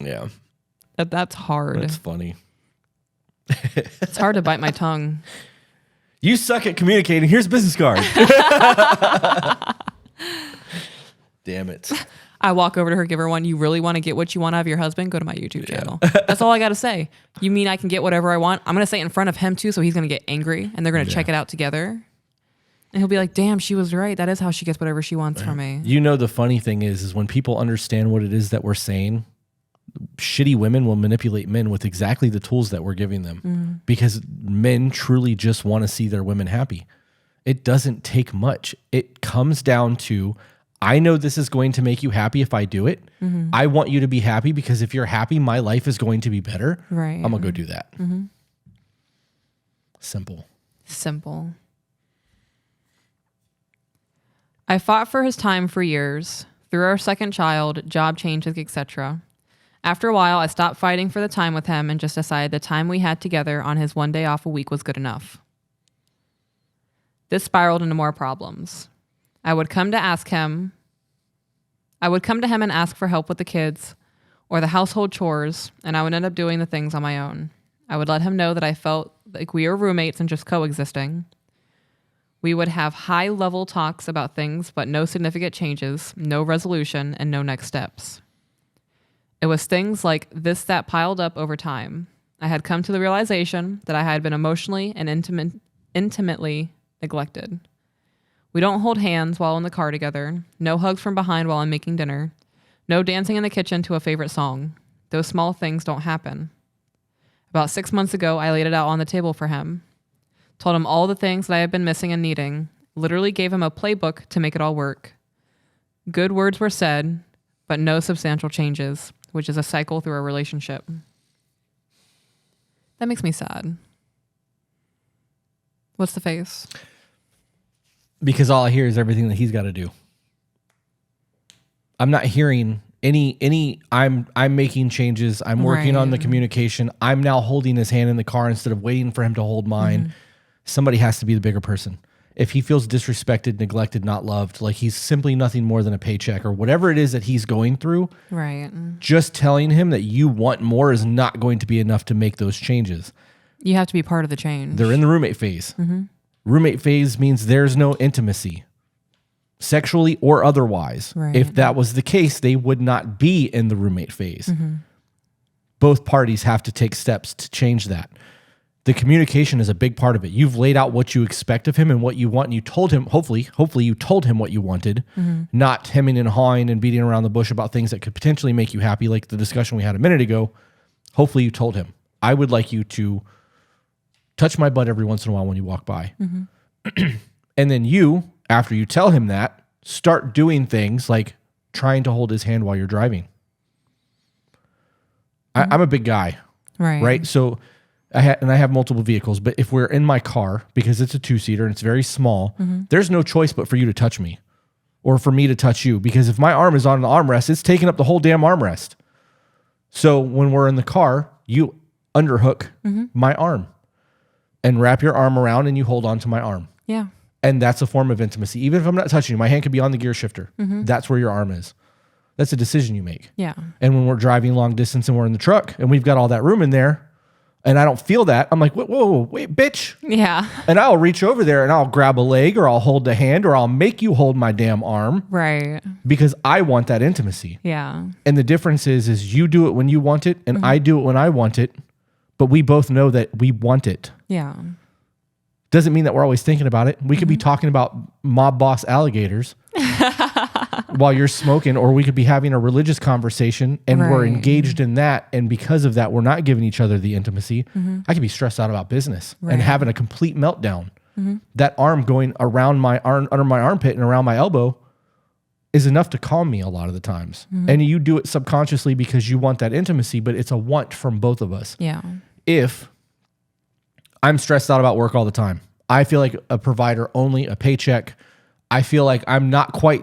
yeah, that's hard. That's funny. It's hard to bite my tongue. You suck at communicating. Here's a business card. Damn it. I walk over to her, give her one. You really want to get what you want out of your husband? Go to my YouTube channel. That's all I got to say. You mean I can get whatever I want? I'm going to say it in front of him too, so he's going to get angry and they're going to check it out together. And he'll be like, damn, she was right. That is how she gets whatever she wants from me. You know, the funny thing is when people understand what it is that we're saying, shitty women will manipulate men with exactly the tools that we're giving them because men truly just want to see their women happy. It doesn't take much. It comes down to, I know this is going to make you happy if I do it. I want you to be happy because if you're happy, my life is going to be better. Right. I'm going to go do that. Simple. I fought for his time for years. Through our second child, job changes, etc. After a while, I stopped fighting for the time with him and just decided the time we had together on his 1 day off a week was good enough. This spiraled into more problems. I would come to him and ask for help with the kids or the household chores, and I would end up doing the things on my own. I would let him know that I felt like we were roommates and just coexisting. We would have high-level talks about things, but no significant changes, no resolution, and no next steps. It was things like this that piled up over time. I had come to the realization that I had been emotionally and intimately neglected. We don't hold hands while in the car together, no hugs from behind while I'm making dinner, no dancing in the kitchen to a favorite song. Those small things don't happen. About 6 months ago, I laid it out on the table for him. Told him all the things that I had been missing and needing. Literally gave him a playbook to make it all work. Good words were said, but no substantial changes, which is a cycle through a relationship. That makes me sad. What's the face? Because all I hear is everything that he's got to do. I'm not hearing any I'm making changes. I'm working on the communication. I'm now holding his hand in the car instead of waiting for him to hold mine. Mm-hmm. Somebody has to be the bigger person. If he feels disrespected, neglected, not loved, like he's simply nothing more than a paycheck or whatever it is that he's going through, right? Just telling him that you want more is not going to be enough to make those changes. You have to be part of the change. They're in the roommate phase. Mm-hmm. Roommate phase means there's no intimacy, sexually or otherwise. Right. If that was the case, they would not be in the roommate phase. Mm-hmm. Both parties have to take steps to change that. The communication is a big part of it. You've laid out what you expect of him and what you want, and you told him, hopefully you told him what you wanted, not hemming and hawing and beating around the bush about things that could potentially make you happy, like the discussion we had a minute ago. Hopefully you told him, I would like you to touch my butt every once in a while when you walk by. Mm-hmm. And then you, after you tell him that, start doing things like trying to hold his hand while you're driving. Mm-hmm. I'm a big guy, right? So I have multiple vehicles, but if we're in my car, because it's a 2-seater and it's very small, there's no choice but for you to touch me or for me to touch you, because if my arm is on the armrest, it's taking up the whole damn armrest. So when we're in the car, you underhook my arm and wrap your arm around and you hold on to my arm. Yeah. And that's a form of intimacy. Even if I'm not touching you, my hand could be on the gear shifter. That's where your arm is. That's a decision you make. Yeah. And when we're driving long distance and we're in the truck and we've got all that room in there, and I don't feel that, I'm like, whoa, wait, bitch. Yeah. And I'll reach over there and I'll grab a leg or I'll hold the hand or I'll make you hold my damn arm. Right. Because I want that intimacy. Yeah. And the difference is you do it when you want it and I do it when I want it, but we both know that we want it. Yeah. Doesn't mean that we're always thinking about it. We could be talking about mob boss alligators while you're smoking, or we could be having a religious conversation and we're engaged in that. And because of that, we're not giving each other the intimacy. I could be stressed out about business and having a complete meltdown. That arm going around my arm, under my armpit and around my elbow is enough to calm me a lot of the times. And you do it subconsciously because you want that intimacy, but it's a want from both of us. Yeah. If I'm stressed out about work all the time, I feel like a provider only, a paycheck. I feel like I'm not quite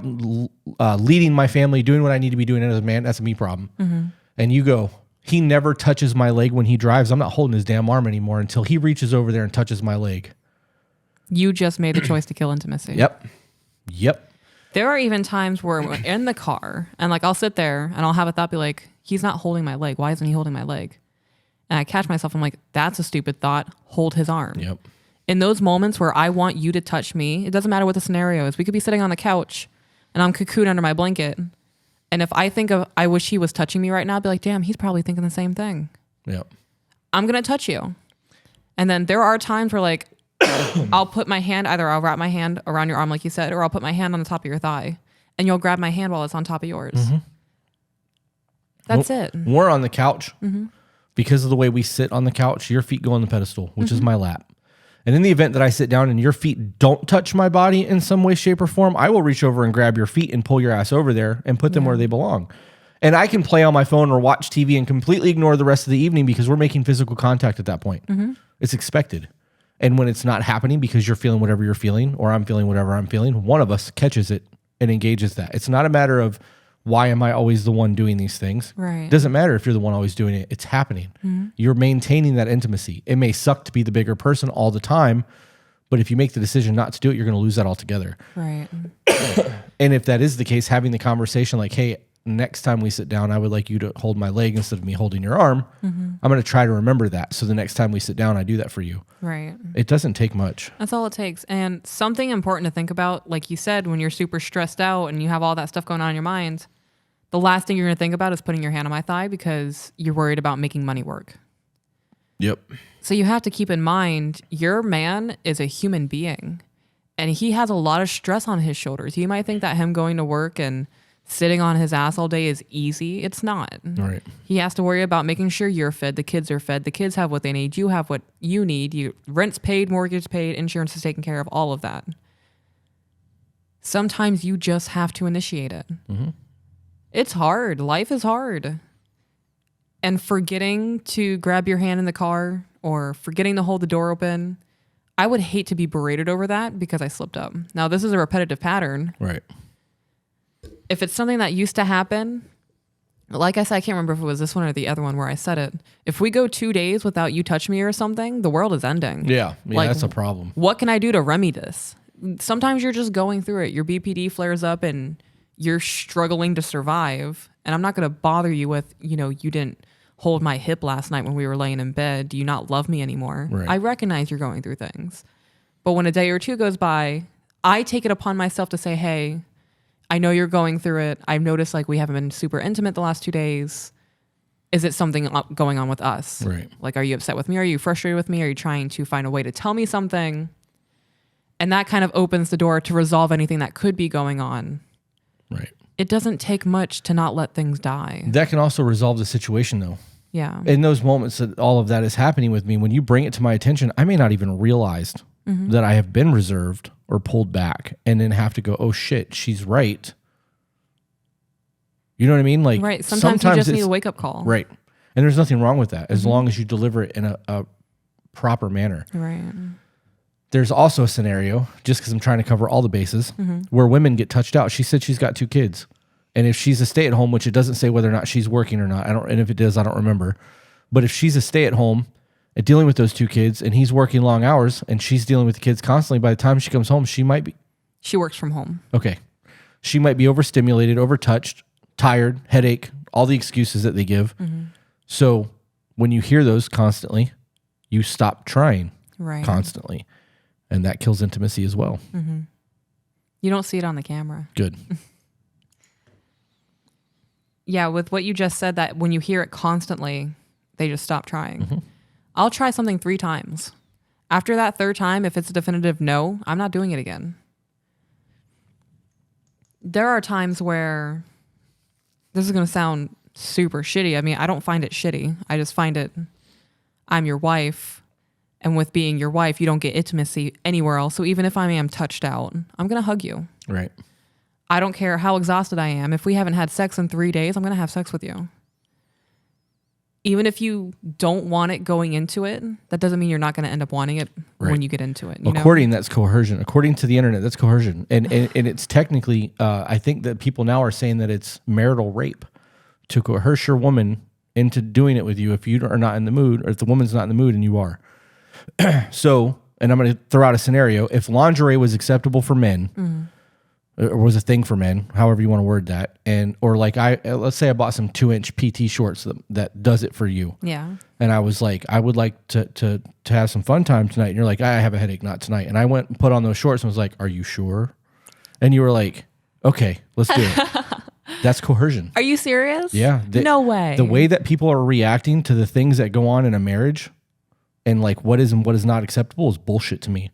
leading my family, doing what I need to be doing as a man. That's a me problem. And you go, he never touches my leg when he drives. I'm not holding his damn arm anymore until he reaches over there and touches my leg. You just made the choice to kill intimacy. Yep. There are even times where we're in the car and like I'll sit there and I'll have a thought be like, he's not holding my leg. Why isn't he holding my leg? And I catch myself, I'm like, that's a stupid thought. Hold his arm. Yep. In those moments where I want you to touch me, it doesn't matter what the scenario is. We could be sitting on the couch and I'm cocooned under my blanket. And if I think of, I wish he was touching me right now, I'd be like, damn, he's probably thinking the same thing. Yep. I'm going to touch you. And then there are times where like, I'll put my hand, either I'll wrap my hand around your arm like you said, or I'll put my hand on the top of your thigh and you'll grab my hand while it's on top of yours. That's it. We're on the couch. Because of the way we sit on the couch, your feet go on the pedestal, which is my lap. And in the event that I sit down and your feet don't touch my body in some way, shape, or form, I will reach over and grab your feet and pull your ass over there and put them where they belong. And I can play on my phone or watch TV and completely ignore the rest of the evening because we're making physical contact at that point. It's expected. And when it's not happening because you're feeling whatever you're feeling or I'm feeling whatever I'm feeling, one of us catches it and engages that. It's not a matter of Why am I always the one doing these things? Right. Doesn't matter if you're the one always doing it. It's happening. You're maintaining that intimacy. It may suck to be the bigger person all the time, but if you make the decision not to do it, you're going to lose that altogether. Right. And if that is the case, having the conversation like, hey, next time we sit down, I would like you to hold my leg instead of me holding your arm. I'm going to try to remember that. So the next time we sit down, I do that for you. Right. It doesn't take much. That's all it takes. And something important to think about, like you said, when you're super stressed out and you have all that stuff going on in your mind, the last thing you're going to think about is putting your hand on my thigh because you're worried about making money work. Yep. So you have to keep in mind, your man is a human being and he has a lot of stress on his shoulders. You might think that him going to work and sitting on his ass all day is easy. It's not. Right. He has to worry about making sure you're fed, the kids are fed, the kids have what they need, you have what you need, you rent's paid, mortgage paid, insurance is taken care of, all of that. Sometimes you just have to initiate it. It's hard. Life is hard. And forgetting to grab your hand in the car or forgetting to hold the door open, I would hate to be berated over that because I slipped up. Now, this is a repetitive pattern. Right. If it's something that used to happen, like I said, I can't remember if it was this one or the other one where I said it. If we go 2 days without you touch me or something, the world is ending. Yeah. Like, That's a problem. What can I do to remedy this? Sometimes you're just going through it. Your BPD flares up and you're struggling to survive. And I'm not going to bother you with, you didn't hold my hip last night when we were laying in bed. Do you not love me anymore? Right. I recognize you're going through things. But when a day or two goes by, I take it upon myself to say, hey, I know you're going through it. I've noticed like we haven't been super intimate the last 2 days. Is it something going on with us? Right. Like, are you upset with me? Are you frustrated with me? Are you trying to find a way to tell me something? And that kind of opens the door to resolve anything that could be going on. Right. It doesn't take much to not let things die. That can also resolve the situation though. Yeah. In those moments that all of that is happening with me, when you bring it to my attention, I may not even realize that I have been reserved or pulled back and then have to go, oh shit, she's right. You know what I mean? Like, right. Sometimes you just need a wake up call. Right. And there's nothing wrong with that as long as you deliver it in a proper manner. Right. There's also a scenario, just because I'm trying to cover all the bases, where women get touched out. She said she's got 2 kids. And if she's a stay-at-home, which it doesn't say whether or not she's working or not, and if it does, I don't remember. But if she's a stay-at-home and dealing with those 2 kids, and he's working long hours, and she's dealing with the kids constantly, by the time she comes home, she might be... She works from home. Okay. She might be overstimulated, overtouched, tired, headache, all the excuses that they give. So when you hear those constantly, you stop trying constantly. And that kills intimacy as well. You don't see it on the camera. Good. Yeah, with what you just said, that when you hear it constantly, they just stop trying. I'll try something 3 times. After that 3rd time, if it's a definitive no, I'm not doing it again. There are times where, this is going to sound super shitty. I mean, I don't find it shitty. I just find it, I'm your wife. And with being your wife, you don't get intimacy anywhere else. So even if I am touched out, I'm going to hug you. Right. I don't care how exhausted I am. If we haven't had sex in 3 days, I'm going to have sex with you. Even if you don't want it going into it, that doesn't mean you're not going to end up wanting it when you get into it. According, that's coercion. According to the internet, that's coercion. And it's technically, I think that people now are saying that it's marital rape to coerce your woman into doing it with you if you are not in the mood, or if the woman's not in the mood and you are. So, and I'm going to throw out a scenario. If lingerie was acceptable for men, or was a thing for men, however you want to word that, or like let's say I bought some 2-inch PT shorts that does it for you. Yeah. And I was like, I would like to have some fun time tonight. And you're like, I have a headache, not tonight. And I went and put on those shorts and was like, are you sure? And you were like, okay, let's do it. That's coercion. Are you serious? Yeah. No way. The way that people are reacting to the things that go on in a marriage and like what is and what is not acceptable is bullshit to me.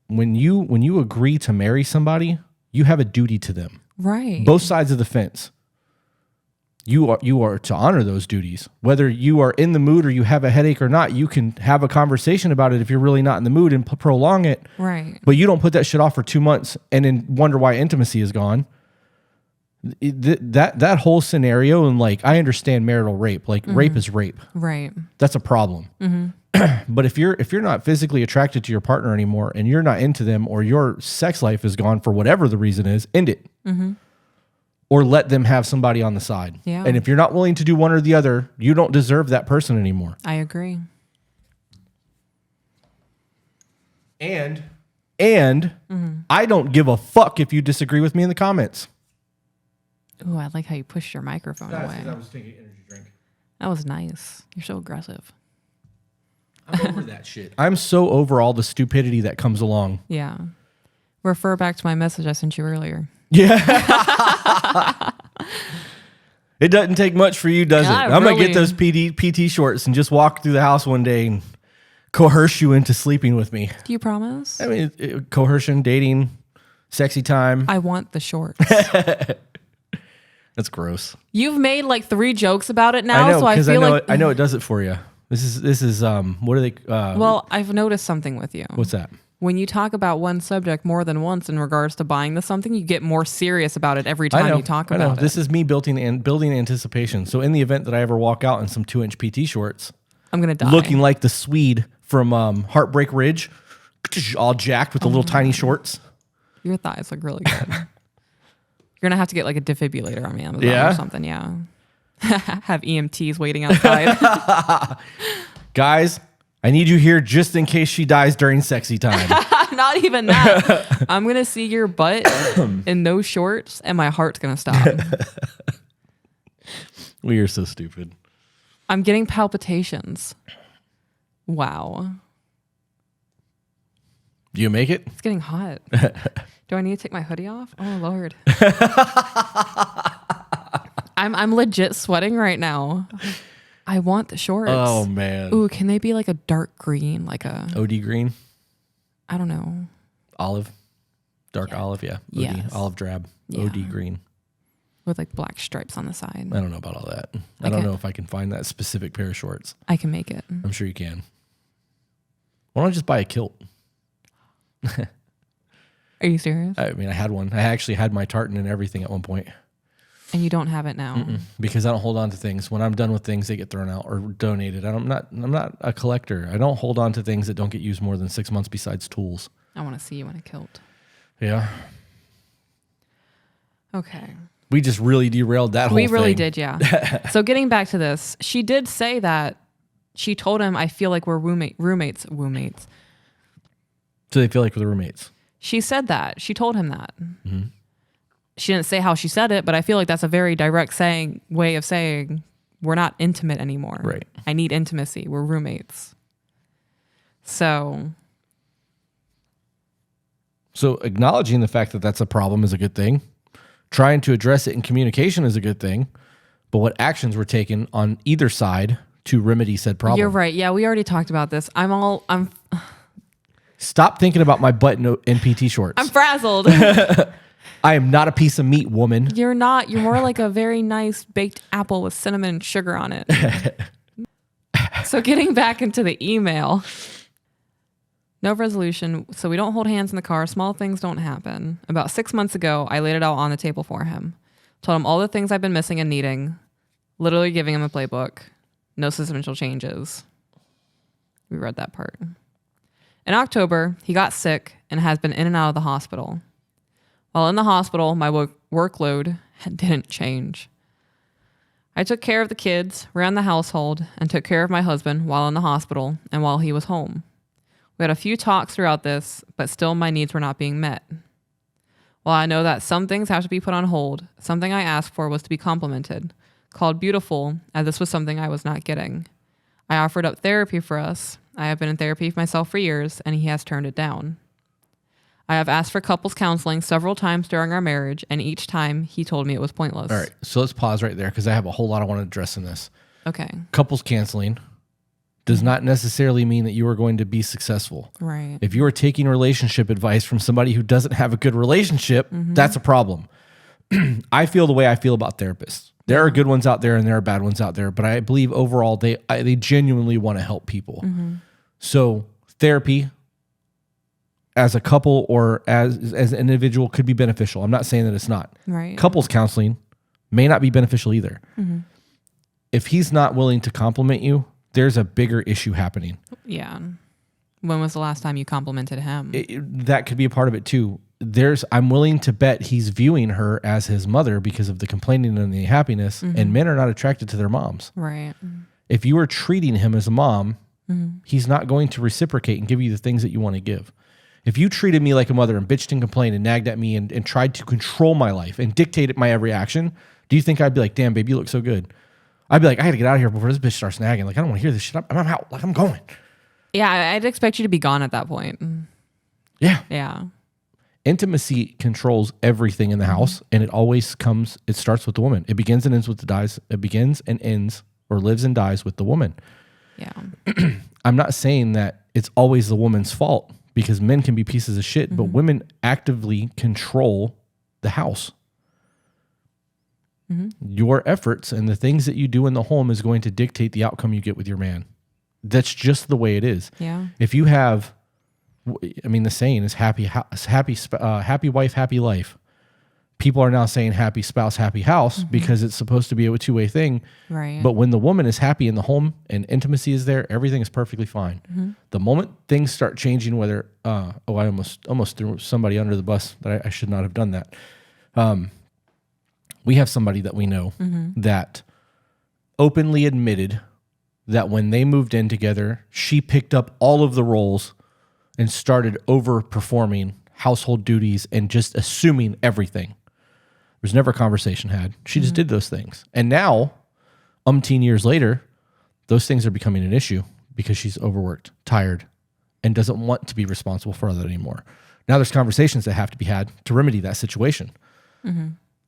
When you agree to marry somebody, you have a duty to them. Right. Both sides of the fence. You are to honor those duties. Whether you are in the mood or you have a headache or not, you can have a conversation about it if you're really not in the mood and prolong it. Right. But you don't put that shit off for 2 months and then wonder why intimacy is gone. That whole scenario, and like, I understand marital rape. Like, rape is rape. Right. That's a problem. But if you're not physically attracted to your partner anymore and you're not into them, or your sex life is gone for whatever the reason is, end it. or let them have somebody on the side. Yeah. And if you're not willing to do one or the other, you don't deserve that person anymore. I agree. And I don't give a fuck if you disagree with me in the comments. Ooh, I like how you pushed your microphone away. I was taking energy drink. That was nice. You're so aggressive. I'm over that shit. I'm so over all the stupidity that comes along. Yeah. Refer back to my message I sent you earlier. Yeah. It doesn't take much for you, does it? I'm going to get those PT shorts and just walk through the house one day and coerce you into sleeping with me. Do you promise? I mean, coercion, dating, sexy time. I want the shorts. That's gross. You've made like 3 jokes about it now, I know, so I feel like I know it does it for you. This is what are they? well, I've noticed something with you. What's that? When you talk about one subject more than once in regards to buying the something, you get more serious about it every time you talk about it. This is me building anticipation. So in the event that I ever walk out in some 2-inch PT shorts, I'm gonna die. looking like the Swede from Heartbreak Ridge, all jacked with the little tiny shorts. Your thighs look really good. You're gonna have to get like a defibrillator on Amazon or something. Yeah. Have EMTs waiting outside. Guys, I need you here just in case she dies during sexy time. Not even that. I'm gonna see your butt in those shorts, and my heart's gonna stop. We are so stupid. I'm getting palpitations. Wow. Do you make it? It's getting hot. Do I need to take my hoodie off? Oh Lord. I'm legit sweating right now. I want the shorts. Oh man. Ooh, can they be like a dark green, like a OD green? I don't know. Olive. Dark olive, yeah. OD. Yes. Olive drab. Yeah. OD green. With like black stripes on the side. I don't know about all that. I don't know if I can find that specific pair of shorts. I can make it. I'm sure you can. Why don't I just buy a kilt? Are you serious? I mean, I had one. I actually had my tartan and everything at one point. And you don't have it now. Because I don't hold on to things. When I'm done with things, they get thrown out or donated. I'm not a collector. I don't hold on to things that don't get used more than 6 months besides tools. I want to see you in a kilt. Yeah. Okay. We just really derailed that whole thing. We really did, yeah. So getting back to this, she did say that she told him, I feel like we're roommates. So they feel like we're the roommates. She said that. She told him that. Mm-hmm. She didn't say how she said it, but I feel like that's a very direct way of saying we're not intimate anymore. Right. I need intimacy. We're roommates. So acknowledging the fact that that's a problem is a good thing. Trying to address it in communication is a good thing. But what actions were taken on either side to remedy said problem? You're right. Yeah, we already talked about this. Stop thinking about my butt in PT shorts. I'm frazzled. I am not a piece of meat, woman. You're not. You're more like a very nice baked apple with cinnamon and sugar on it. So getting back into the email. No resolution. So we don't hold hands in the car. Small things don't happen. About 6 months ago, I laid it out on the table for him. Told him all the things I've been missing and needing. Literally giving him a playbook. No substantial changes. We read that part. In October, he got sick and has been in and out of the hospital. While in the hospital, my workload didn't change. I took care of the kids, ran the household, and took care of my husband while in the hospital and while he was home. We had a few talks throughout this, but still my needs were not being met. While I know that some things have to be put on hold, something I asked for was to be complimented, called beautiful, as this was something I was not getting. I offered up therapy for us. I have been in therapy for myself for years, and he has turned it down. I have asked for couples counseling several times during our marriage, and each time he told me it was pointless. All right, so let's pause right there because I have a whole lot I want to address in this. Okay. Couples counseling does not necessarily mean that you are going to be successful. Right. If you are taking relationship advice from somebody who doesn't have a good relationship, that's a problem. I feel the way I feel about therapists. There are good ones out there and there are bad ones out there, but I believe overall they genuinely want to help people. So therapy as a couple or as an individual could be beneficial. I'm not saying that it's not. Right. Couples counseling may not be beneficial either. If he's not willing to compliment you, there's a bigger issue happening. Yeah. When was the last time you complimented him? That could be a part of it too. I'm willing to bet he's viewing her as his mother because of the complaining and the happiness, and men are not attracted to their moms. Right. If you are treating him as a mom, he's not going to reciprocate and give you the things that you want to give. If you treated me like a mother and bitched and complained and nagged at me and tried to control my life and dictated my every action, do you think I'd be like, damn, babe, you look so good? I'd be like, I got to get out of here before this bitch starts nagging. Like, I don't want to hear this shit. I'm out. Like, I'm going. Yeah, I'd expect you to be gone at that point. Yeah. Yeah. Intimacy controls everything in the house, and it starts with the woman. It begins and ends with it begins and ends, or lives and dies with the woman. Yeah. I'm not saying that it's always the woman's fault, because men can be pieces of shit, but women actively control the house. Your efforts and the things that you do in the home is going to dictate the outcome you get with your man. That's just the way it is. Yeah. If you have, the saying is happy wife, happy life. People are now saying happy spouse, happy house because it's supposed to be a two-way thing. Right. But when the woman is happy in the home and intimacy is there, everything is perfectly fine. The moment things start changing, whether I almost threw somebody under the bus, but I should not have done that. We have somebody that we know that openly admitted that when they moved in together, she picked up all of the roles and started overperforming household duties and just assuming everything. There's never a conversation had. She just did those things. And now, umpteen years later, those things are becoming an issue because she's overworked, tired, and doesn't want to be responsible for that anymore. Now there's conversations that have to be had to remedy that situation.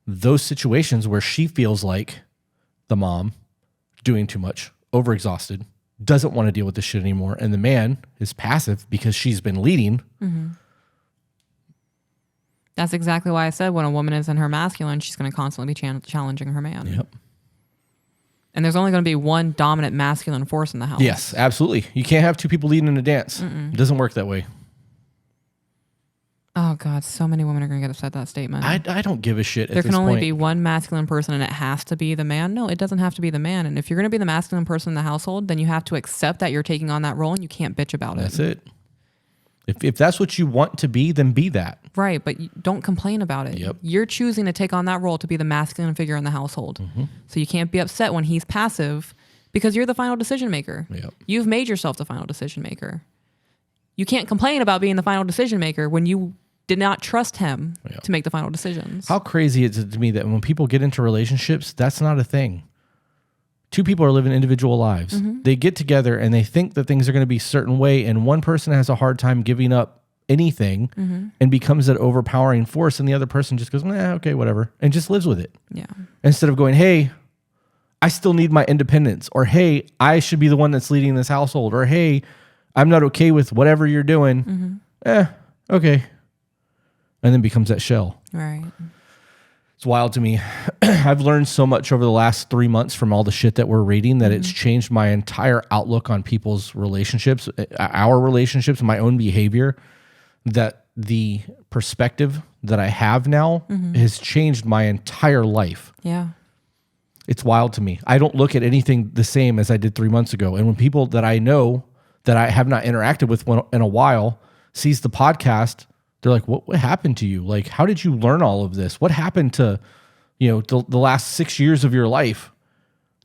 Those situations where she feels like the mom doing too much, overexhausted, doesn't want to deal with this shit anymore, and the man is passive because she's been leading. That's exactly why I said when a woman is in her masculine, she's going to constantly be challenging her man. Yep. And there's only going to be one dominant masculine force in the house. Yes, absolutely. You can't have two people leading in a dance. It doesn't work that way. Oh, God. So many women are going to get upset at that statement. I don't give a shit at there this can only point. be one masculine person and it has to be the man. No, it doesn't have to be the man. And if you're going to be the masculine person in the household, then you have to accept that you're taking on that role and you can't bitch about it. That's it. If that's what you want to be, then be that. Right, but don't complain about it. Yep. You're choosing to take on that role to be the masculine figure in the household. So you can't be upset when he's passive because you're the final decision maker. Yep. You've made yourself the final decision maker. You can't complain about being the final decision maker when you did not trust him to make the final decisions. How crazy is it to me that when people get into relationships, that's not a thing. Two people are living individual lives. They get together and they think that things are going to be a certain way, and one person has a hard time giving up anything and becomes that overpowering force, and the other person just goes, okay, whatever, and just lives with it. Yeah. Instead of going, hey, I still need my independence, or hey, I should be the one that's leading this household, or hey, I'm not okay with whatever you're doing. Okay. And then becomes that shell. Right. It's wild to me. I've learned so much over the last 3 months from all the shit that we're reading that it's changed my entire outlook on people's relationships, our relationships, my own behavior, that the perspective that I have now has changed my entire life. Yeah. It's wild to me. I don't look at anything the same as I did 3 months ago. And when people that I know that I have not interacted with in a while sees the podcast, they're like, what happened to you? Like, how did you learn all of this? What happened to, the last 6 years of your life?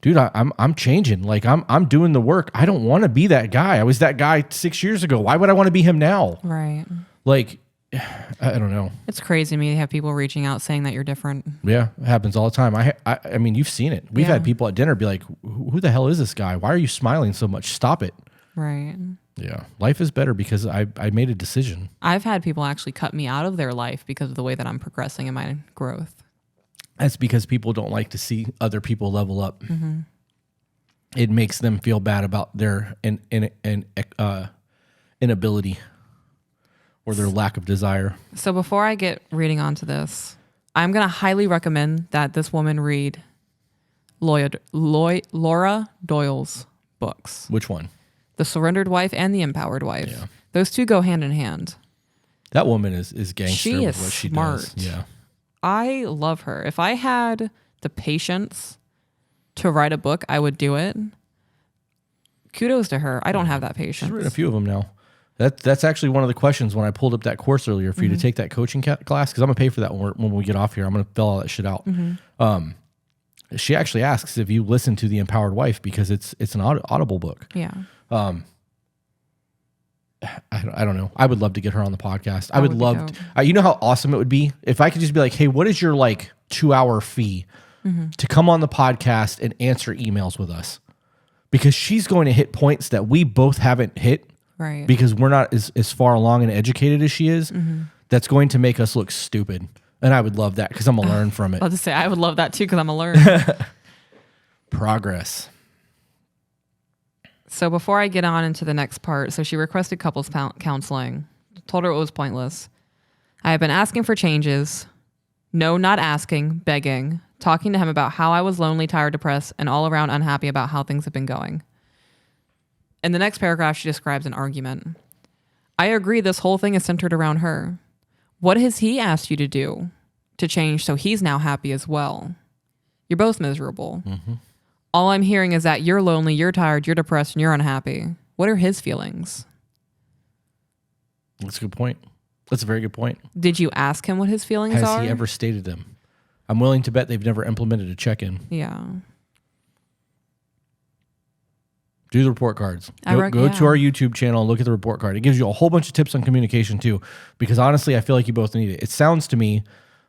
Dude, I'm changing. Like, I'm doing the work. I don't want to be that guy. I was that guy 6 years ago. Why would I want to be him now? Right. Like, I don't know. It's crazy to me to have people reaching out saying that you're different. Yeah, it happens all the time. I mean, you've seen it. We've had people at dinner be like, who the hell is this guy? Why are you smiling so much? Stop it. Right. Yeah. Life is better because I made a decision. I've had people actually cut me out of their life because of the way that I'm progressing in my growth. That's because people don't like to see other people level up. It makes them feel bad about their inability or their lack of desire. So before I get reading onto this, I'm going to highly recommend that this woman read Laura Doyle's books. Which one? The Surrendered Wife and The Empowered Wife. Yeah. Those two go hand in hand. That woman is gangster She with is what she smart. does. Yeah. I love her. If I had the patience to write a book, I would do it. Kudos to her. I don't have that She's patience. written a few of them now. That's actually one of the questions when I pulled up that course earlier for you to take that coaching class, because I'm gonna pay for that when we get off here. I'm gonna fill all that shit out. She actually asks if you listen to The Empowered Wife, because it's an Audible book. Yeah. I don't know. I would love to get her on the podcast. I That would would be love, dope. you know how awesome it would be if I could just be like, hey, what is your like 2-hour fee to come on the podcast and answer emails with us? Because she's going to hit points that we both haven't hit, Right. because we're not as far along and educated as she is. That's going to make us look stupid. And I would love that, because I'm going to learn from it. I'll just say I would love that too, because I'm a learner. Progress. So before I get on into the next part, so she requested couples counseling. Told her it was pointless. I have been asking for changes. No, not asking, begging. Talking to him about how I was lonely, tired, depressed, and all around unhappy about how things have been going. In the next paragraph, she describes an argument. I agree this whole thing is centered around her. What has he asked you to do to change so he's now happy as well? You're both miserable. All I'm hearing is that you're lonely, you're tired, you're depressed, and you're unhappy. What are his feelings? That's a good point. That's a very good point. Did you ask him what his feelings are? Has he ever stated them? I'm willing to bet they've never implemented a check-in. Yeah. Do the report cards. Go Yeah. to our YouTube channel and look at the report card. It gives you a whole bunch of tips on communication too, because honestly, I feel like you both need it. It sounds to me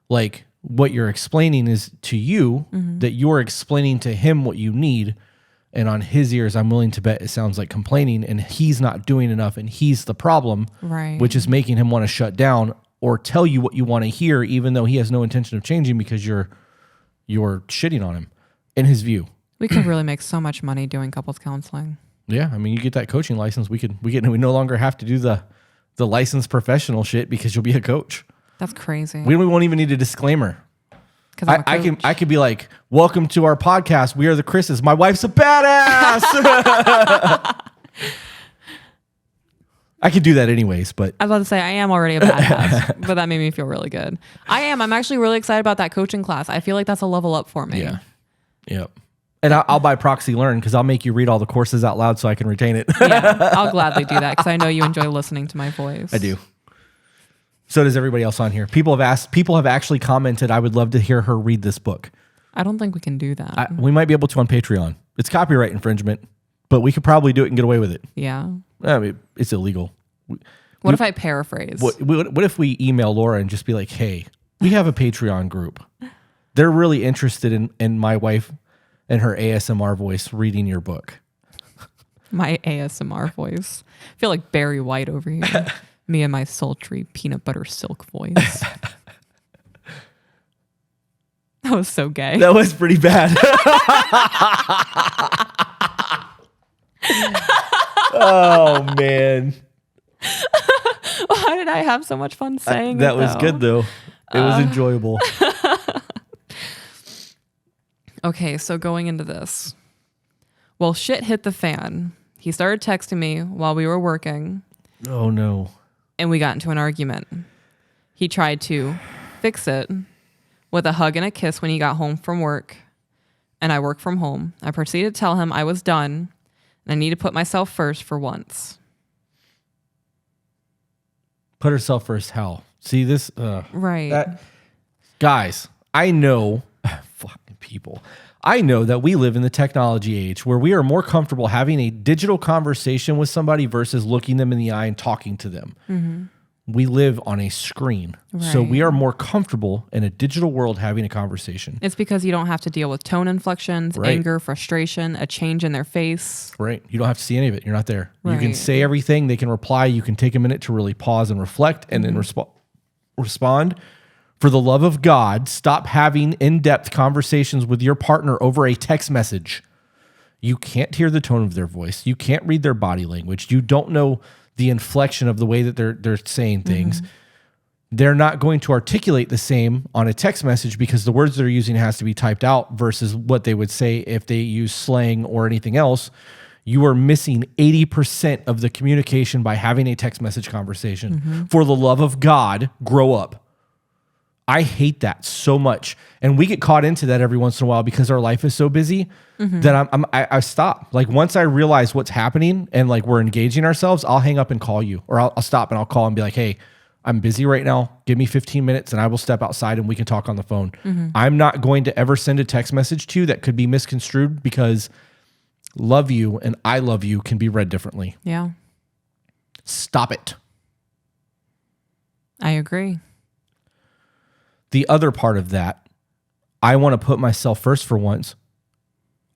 like what you're explaining is to you that you're explaining to him what you need. And on his ears, I'm willing to bet it sounds like complaining, and he's not doing enough, and he's the problem, Right. which is making him want to shut down or tell you what you want to hear, even though he has no intention of changing, because you're shitting on him in his view. We could really make so much money doing couples counseling. Yeah, I mean, you get that coaching license, we no longer have to do the licensed professional shit, because you'll be a coach. That's crazy. We won't even need a disclaimer. 'Cause I'm a I coach. could be like, welcome to our podcast. We are the Chris's. My wife's a badass. I could do that anyways, but I was about to say I am already a badass, but that made me feel really good. I'm actually really excited about that coaching class. I feel like that's a level up for me. yeah. Yep. And I'll buy Proxy Learn, because I'll make you read all the courses out loud so I can retain it. Yeah, I'll gladly do that, because I know you enjoy listening to my voice. I do. So does everybody else on here. People have actually commented, I would love to hear her read this book. I don't think we can do that. We might be able to on Patreon. It's copyright infringement, but we could probably do it and get away with it. Yeah. I mean, it's illegal. What if I paraphrase? What if we email Laura and just be like, hey, we have a Patreon group. They're really interested in my wife and her ASMR voice reading your book. My ASMR voice. I feel like Barry White over here. Me and my sultry peanut butter silk voice. That was so gay. That was pretty bad. Oh, man. Why did I have so much fun saying That it, was though? good, though. It was enjoyable. Okay, so going into this. Well, shit hit the fan. He started texting me while we were working, Oh, no. and we got into an argument. He tried to fix it with a hug and a kiss when he got home from work, and I work from home. I proceeded to tell him I was done, and I need to put myself first for once. Put herself first, how? See this? Right. Guys, I know, fucking people, I know that we live in the technology age where we are more comfortable having a digital conversation with somebody versus looking them in the eye and talking to them. Mm-hmm. We live on a screen. So Right. we are more comfortable in a digital world having a conversation. It's because you don't have to deal with tone inflections, Right. anger, frustration, a change in their face. Right. You don't have to see any of it. You're not there. You can Right. say everything. They can reply. You can take a minute to really pause and reflect and then respond. For the love of God, stop having in-depth conversations with your partner over a text message. You can't hear the tone of their voice. You can't read their body language. You don't know the inflection of the way that they're saying things. They're not going to articulate the same on a text message because the words they're using has to be typed out versus what they would say if they use slang or anything else. You are missing 80% of the communication by having a text message conversation. For the love of God, grow up. I hate that so much. And we get caught into that every once in a while because our life is so busy that I stop. Like once I realize what's happening and like we're engaging ourselves, I'll hang up and call you, or I'll stop and I'll call and be like, hey, I'm busy right now. Give me 15 minutes and I will step outside and we can talk on the phone. I'm not going to ever send a text message to you that could be misconstrued, because love you and I love you can be read differently. Yeah. Stop it. I agree. The other part of that, I want to put myself first for once.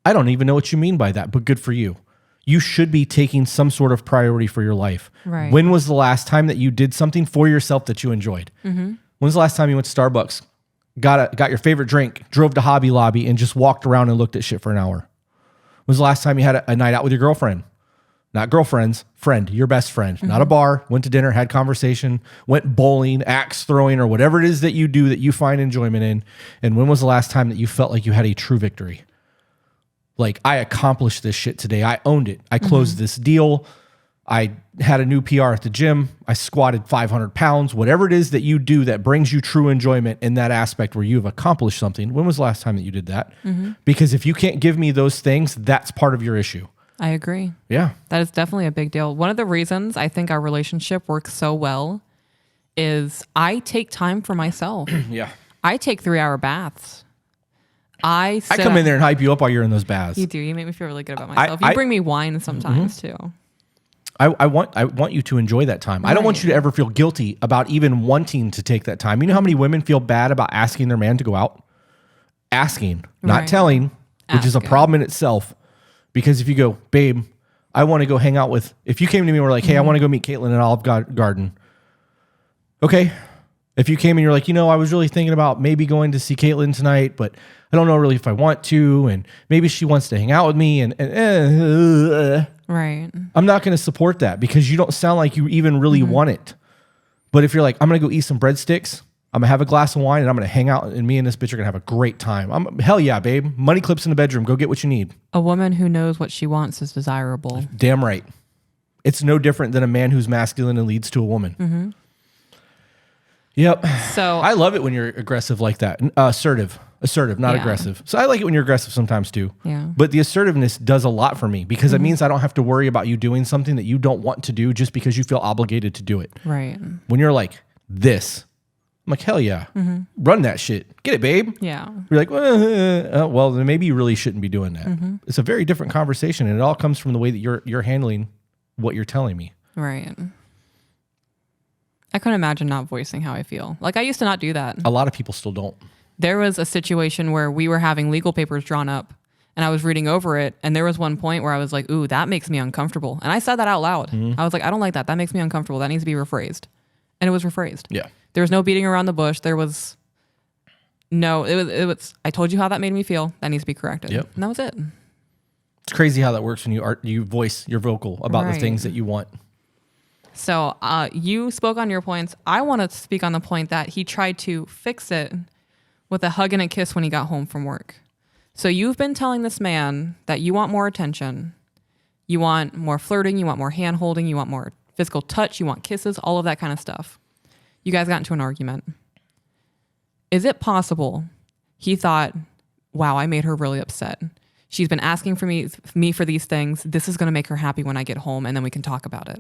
I don't even know what you mean by that, but good for you. You should be taking some sort of priority for your life. Right. When was the last time that you did something for yourself that you enjoyed? When's the last time you went to Starbucks, got your favorite drink, drove to Hobby Lobby, and just walked around and looked at shit for an hour? When's the last time you had a night out with your girlfriend? Not girlfriends, friend, your best friend. Not a bar, went to dinner, had conversation, went bowling, axe throwing, or whatever it is that you do that you find enjoyment in. And when was the last time that you felt like you had a true victory? Like, I accomplished this shit today. I owned it. I closed this deal. I had a new PR at the gym. I squatted 500 pounds. Whatever it is that you do that brings you true enjoyment in that aspect where you've accomplished something. When was the last time that you did that? Because if you can't give me those things, that's part of your issue. I agree. Yeah. That is definitely a big deal. One of the reasons I think our relationship works so well is I take time for myself. Yeah. I take 3-hour baths. I come in there and hype you up while you're in those baths. You do. You make me feel really good about myself. You bring me wine sometimes too. I want you to enjoy that time. I don't want you to ever feel guilty about even wanting to take that time. You know how many women feel bad about asking their man to go out? Asking, not telling, which is a problem in itself. Because if you go, babe, I want to go hang out with, if you came to me and were like, hey, I want to go meet Caitlin at Olive Garden. Okay. If you came and you're like, I was really thinking about maybe going to see Caitlin tonight, but I don't know really if I want to, and maybe she wants to hang out with me, right. I'm not going to support that because you don't sound like you even really want it. But if you're like, I'm going to go eat some breadsticks, I'm going to have a glass of wine, and I'm going to hang out, and me and this bitch are going to have a great time. Hell yeah, babe. Money clips in the bedroom. Go get what you need. A woman who knows what she wants is desirable. Damn right. It's no different than a man who's masculine and leads to a woman. Yep. So I love it when you're aggressive like that. Assertive, not aggressive. So I like it when you're aggressive sometimes too. Yeah. But the assertiveness does a lot for me because it means I don't have to worry about you doing something that you don't want to do just because you feel obligated to do it. Right. When you're like this, I'm like, hell yeah. Run that shit. Get it, babe. Yeah. You're like, well, then maybe you really shouldn't be doing that. It's a very different conversation, and it all comes from the way that you're handling what you're telling me. Right. I couldn't imagine not voicing how I feel. Like, I used to not do that. A lot of people still don't. There was a situation where we were having legal papers drawn up and I was reading over it. And there was one point where I was like, ooh, that makes me uncomfortable. And I said that out loud. I was like, I don't like that. That makes me uncomfortable. That needs to be rephrased. And it was rephrased. Yeah. There was no beating around the bush. There was no, it was, I told you how that made me feel. That needs to be corrected. Yep. And that was it. It's crazy how that works when you voice your vocal about the things that you want. So you spoke on your points. I want to speak on the point that he tried to fix it with a hug and a kiss when he got home from work. So you've been telling this man that you want more attention, you want more flirting, you want more hand holding, you want more physical touch, you want kisses, all of that kind of stuff. You guys got into an argument. Is it possible he thought, wow, I made her really upset. She's been asking for me for these things. This is going to make her happy when I get home, and then we can talk about it.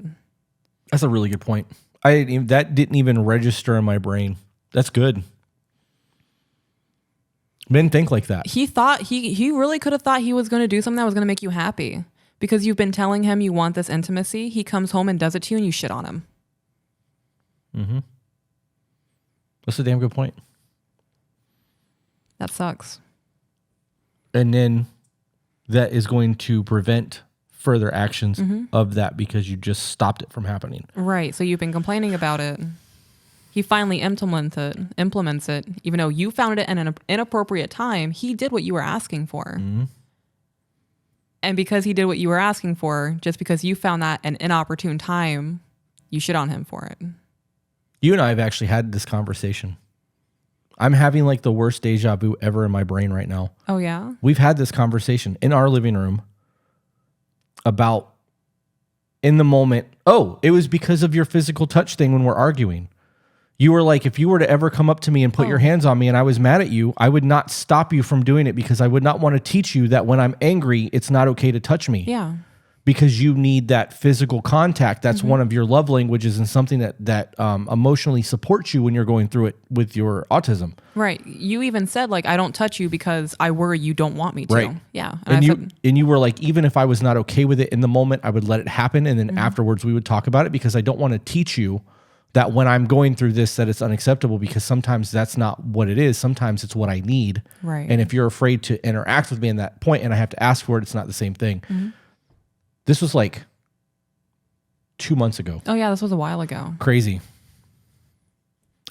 That's a really good point. That didn't even register in my brain. That's good. Men think like that. He thought he really could have thought he was going to do something that was going to make you happy because you've been telling him you want this intimacy. He comes home and does it to you, and you shit on him. Mm-hmm. That's a damn good point. That sucks. And then that is going to prevent further actions of that because you just stopped it from happening. Right. So you've been complaining about it. He finally implements it, even though you found it at an inappropriate time. He did what you were asking for. And because he did what you were asking for, just because you found that an inopportune time, you shit on him for it. You and I have actually had this conversation. I'm having like the worst deja vu ever in my brain right now. Oh, yeah? We've had this conversation in our living room about in the moment. Oh, it was because of your physical touch thing when we're arguing. You were like, if you were to ever come up to me and put your hands on me and I was mad at you, I would not stop you from doing it because I would not want to teach you that when I'm angry, it's not okay to touch me. Yeah. Because you need that physical contact. That's one of your love languages and something that emotionally supports you when you're going through it with your autism. Right. You even said, like, I don't touch you because I worry you don't want me to. Right. Yeah. And you were like, even if I was not okay with it in the moment, I would let it happen. And then afterwards we would talk about it because I don't want to teach you that when I'm going through this, that it's unacceptable, because sometimes that's not what it is. Sometimes it's what I need. Right. And if you're afraid to interact with me in that point and I have to ask for it, it's not the same thing. This was like 2 months ago. Oh, yeah. This was a while ago. Crazy.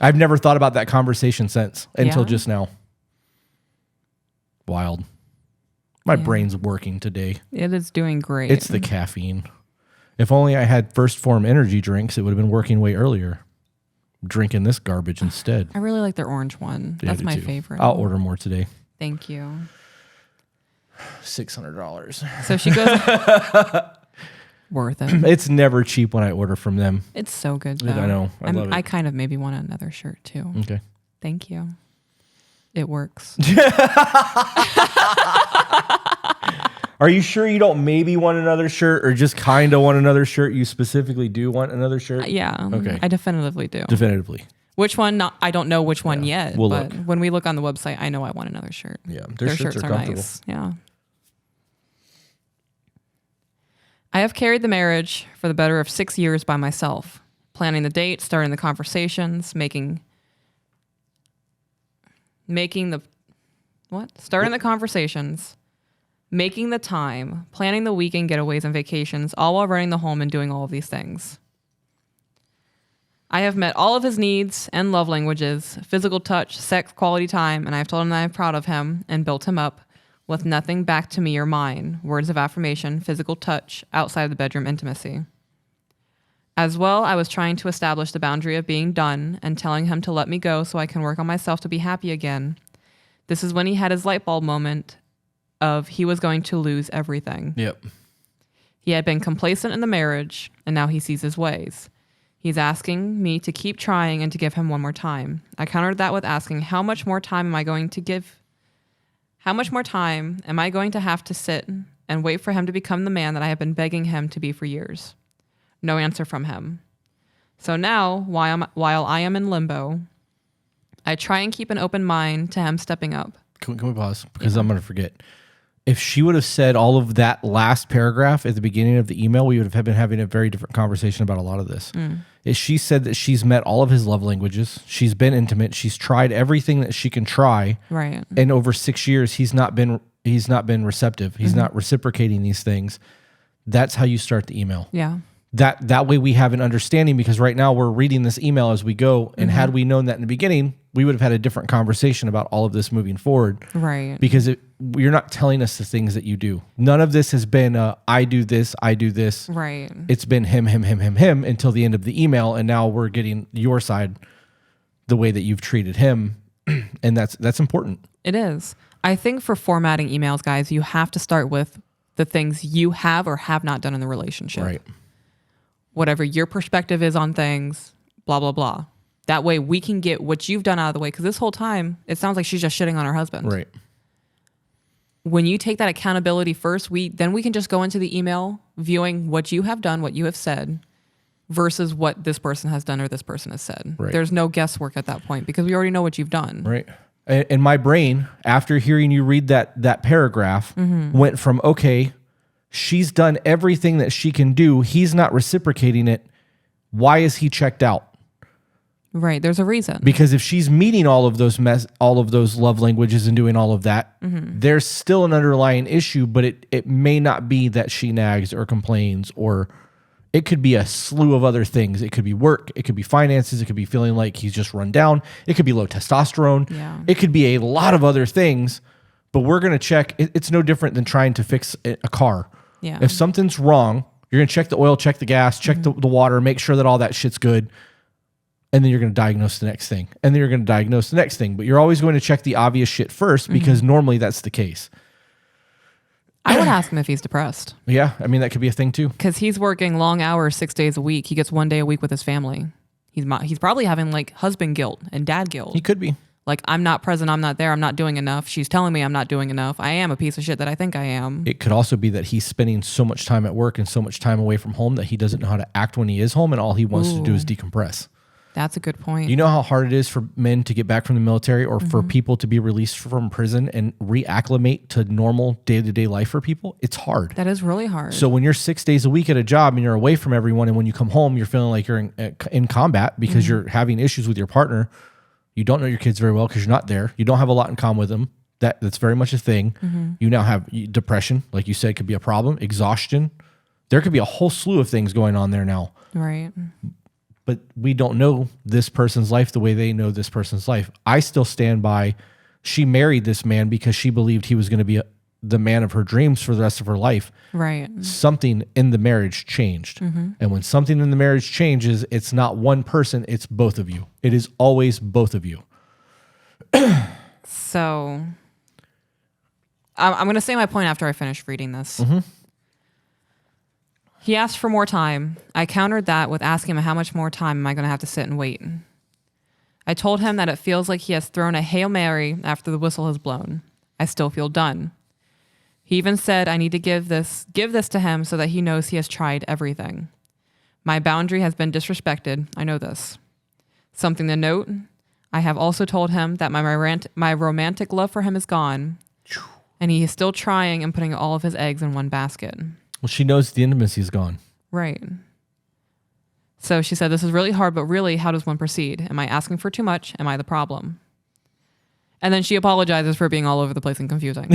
I've never thought about that conversation since until Yeah? just now. Wild. My brain's working today. It is doing great. It's the caffeine. If only I had First Form energy drinks, it would have been working way earlier. Drinking this garbage instead. I really like their orange one. Yeah, I That's do my too. favorite. I'll order more today. Thank you. $600. So she goes, worth it. It's never cheap when I order from them. It's so good, though. I know. I love it. I kind of maybe want another shirt, too. Okay. Thank you. It works. Are you sure you don't maybe want another shirt or just kind of want another shirt? You specifically do want another shirt? Yeah. Okay. I definitively do. Definitively. Which one? Not. I don't know which one yet. We'll but look. when we look on the website, I know I want another shirt. Yeah. Their shirts are comfortable. nice. Yeah. I have carried the marriage for the better of 6 years by myself, planning the date, starting the conversations, starting the conversations, making the time, planning the weekend getaways and vacations, all while running the home and doing all of these things. I have met all of his needs and love languages, physical touch, sex, quality time, and I have told him that I'm proud of him and built him up with nothing back to me or mine, words of affirmation, physical touch, outside of the bedroom intimacy. As well, I was trying to establish the boundary of being done and telling him to let me go so I can work on myself to be happy again. This is when he had his light bulb moment of he was going to lose everything. Yep. He had been complacent in the marriage, and now he sees his ways. He's asking me to keep trying and to give him one more time. I countered that with asking, how much more time am I going to have to sit and wait for him to become the man that I have been begging him to be for years? No answer from him. So now, while I am in limbo, I try and keep an open mind to him stepping up. Can we pause? Because I'm going to forget. If she would have said all of that last paragraph at the beginning of the email, we would have been having a very different conversation about a lot of this. If she said that she's met all of his love languages, she's been intimate, she's tried everything that she can try. Right. And over 6 years, he's not been receptive. He's not reciprocating these things. That's how you start the email. Yeah. That way we have an understanding, because right now we're reading this email as we go. And had we known that in the beginning, we would have had a different conversation about all of this moving forward. Right. Because you're not telling us the things that you do. None of this has been I do this, I do this. Right. It's been him until the end of the email. And now we're getting your side, the way that you've treated him. And that's important. It is. I think for formatting emails, guys, you have to start with the things you have or have not done in the relationship. Right. Whatever your perspective is on things, blah, blah, blah. That way we can get what you've done out of the way. Because this whole time, it sounds like she's just shitting on her husband. Right. When you take that accountability first, then we can just go into the email viewing what you have done, what you have said, versus what this person has done or this person has said. Right. There's no guesswork at that point because we already know what you've done. Right. And my brain, after hearing you read that paragraph, went from, okay, she's done everything that she can do. He's not reciprocating it. Why is he checked out? Right. There's a reason. Because if she's meeting all of those love languages and doing all of that, there's still an underlying issue, but it may not be that she nags or complains, or it could be a slew of other things. It could be work. It could be finances. It could be feeling like he's just run down. It could be low testosterone. Yeah. It could be a lot of other things, but we're going to check. It's no different than trying to fix a car. Yeah. If something's wrong, you're going to check the oil, check the gas, check the water, make sure that all that shit's good. And then you're going to diagnose the next thing. And then you're going to diagnose the next thing. But you're always going to check the obvious shit first, because normally that's the case. I would ask him if he's depressed. Yeah. I mean, that could be a thing too. Because he's working long hours, 6 days a week. He gets 1 day a week with his family. He's probably having like husband guilt and dad guilt. He could be. Like, I'm not present, I'm not there, I'm not doing enough. She's telling me I'm not doing enough. I am a piece of shit that I think I am. It could also be that he's spending so much time at work and so much time away from home that he doesn't know how to act when he is home, and all he wants to do is decompress. That's a good point. You know how hard it is for men to get back from the military, or for people to be released from prison and reacclimate to normal day-to-day life for people? It's hard. That is really hard. So when you're 6 days a week at a job and you're away from everyone, and when you come home, you're feeling like you're in combat because you're having issues with your partner. You don't know your kids very well because you're not there. You don't have a lot in common with them. That's very much a thing. You now have depression, like you said, could be a problem. Exhaustion. There could be a whole slew of things going on there now. Right. But we don't know this person's life the way they know this person's life. I still stand by, she married this man because she believed he was going to be the man of her dreams for the rest of her life. Right. Something in the marriage changed. And when something in the marriage changes, it's not one person, it's both of you. It is always both of you. So I'm going to say my point after I finish reading this. He asked for more time. I countered that with asking him how much more time am I going to have to sit and wait. I told him that it feels like he has thrown a Hail Mary after the whistle has blown. I still feel done. He even said I need to give this to him so that he knows he has tried everything. My boundary has been disrespected. I know this. Something to note, I have also told him that my romantic love for him is gone, and he is still trying and putting all of his eggs in one basket. Well, she knows the intimacy is gone. Right. So she said, this is really hard, but really, how does one proceed? Am I asking for too much? Am I the problem? And then she apologizes for being all over the place and confusing.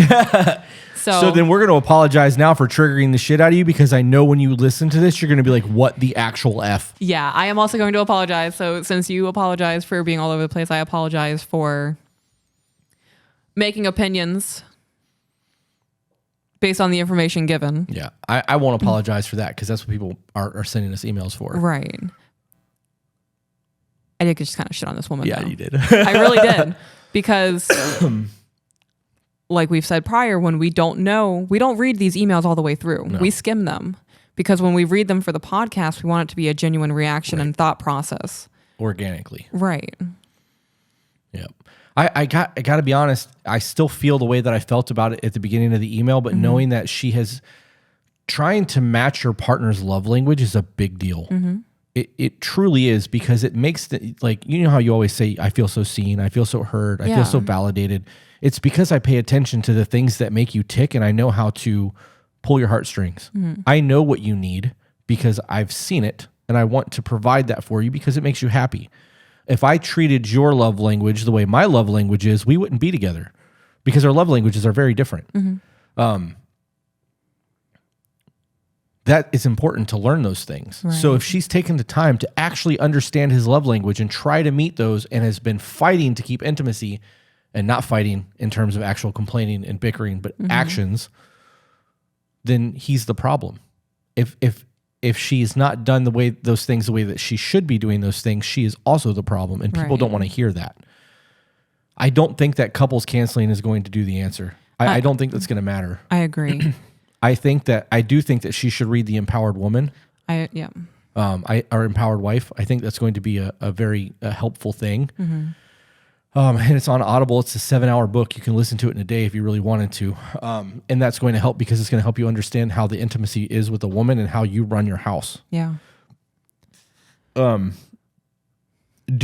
So then we're going to apologize now for triggering the shit out of you, because I know when you listen to this, you're going to be like, what the actual F? Yeah, I am also going to apologize. So since you apologize for being all over the place, I apologize for making opinions based on the information given. Yeah, I won't apologize for that, because that's what people are sending us emails for. Right. I did just kind of shit on this woman. Yeah, though. you did. I really did. Because like we've said prior, when we don't know, we don't read these emails all the way through. No. We skim them, because when we read them for the podcast, we want it to be a genuine reaction and thought process. Organically. Right. Yep. I got to be honest, I still feel the way that I felt about it at the beginning of the email, but knowing that she has trying to match your partner's love language is a big deal. It truly is, because it makes like, you know how you always say, I feel so seen, I feel so heard, I feel so validated. It's because I pay attention to the things that make you tick, and I know how to pull your heartstrings. I know what you need because I've seen it, and I want to provide that for you because it makes you happy. If I treated your love language the way my love language is, we wouldn't be together, because our love languages are very different. That is important to learn those things. Right. So if she's taken the time to actually understand his love language and try to meet those, and has been fighting to keep intimacy, and not fighting in terms of actual complaining and bickering, but actions, then he's the problem. If she's not done those things the way that she should be doing those things, she is also the problem, and people don't want to hear that. I don't think that couples canceling is going to do the answer. I don't think that's going to matter. I agree. I do think that she should read The Empowered Woman. Or Empowered Wife. I think that's going to be a very helpful thing. And it's on Audible. It's a 7-hour book. You can listen to it in a day if you really wanted to. And that's going to help, because it's going to help you understand how the intimacy is with a woman and how you run your house. Yeah. Do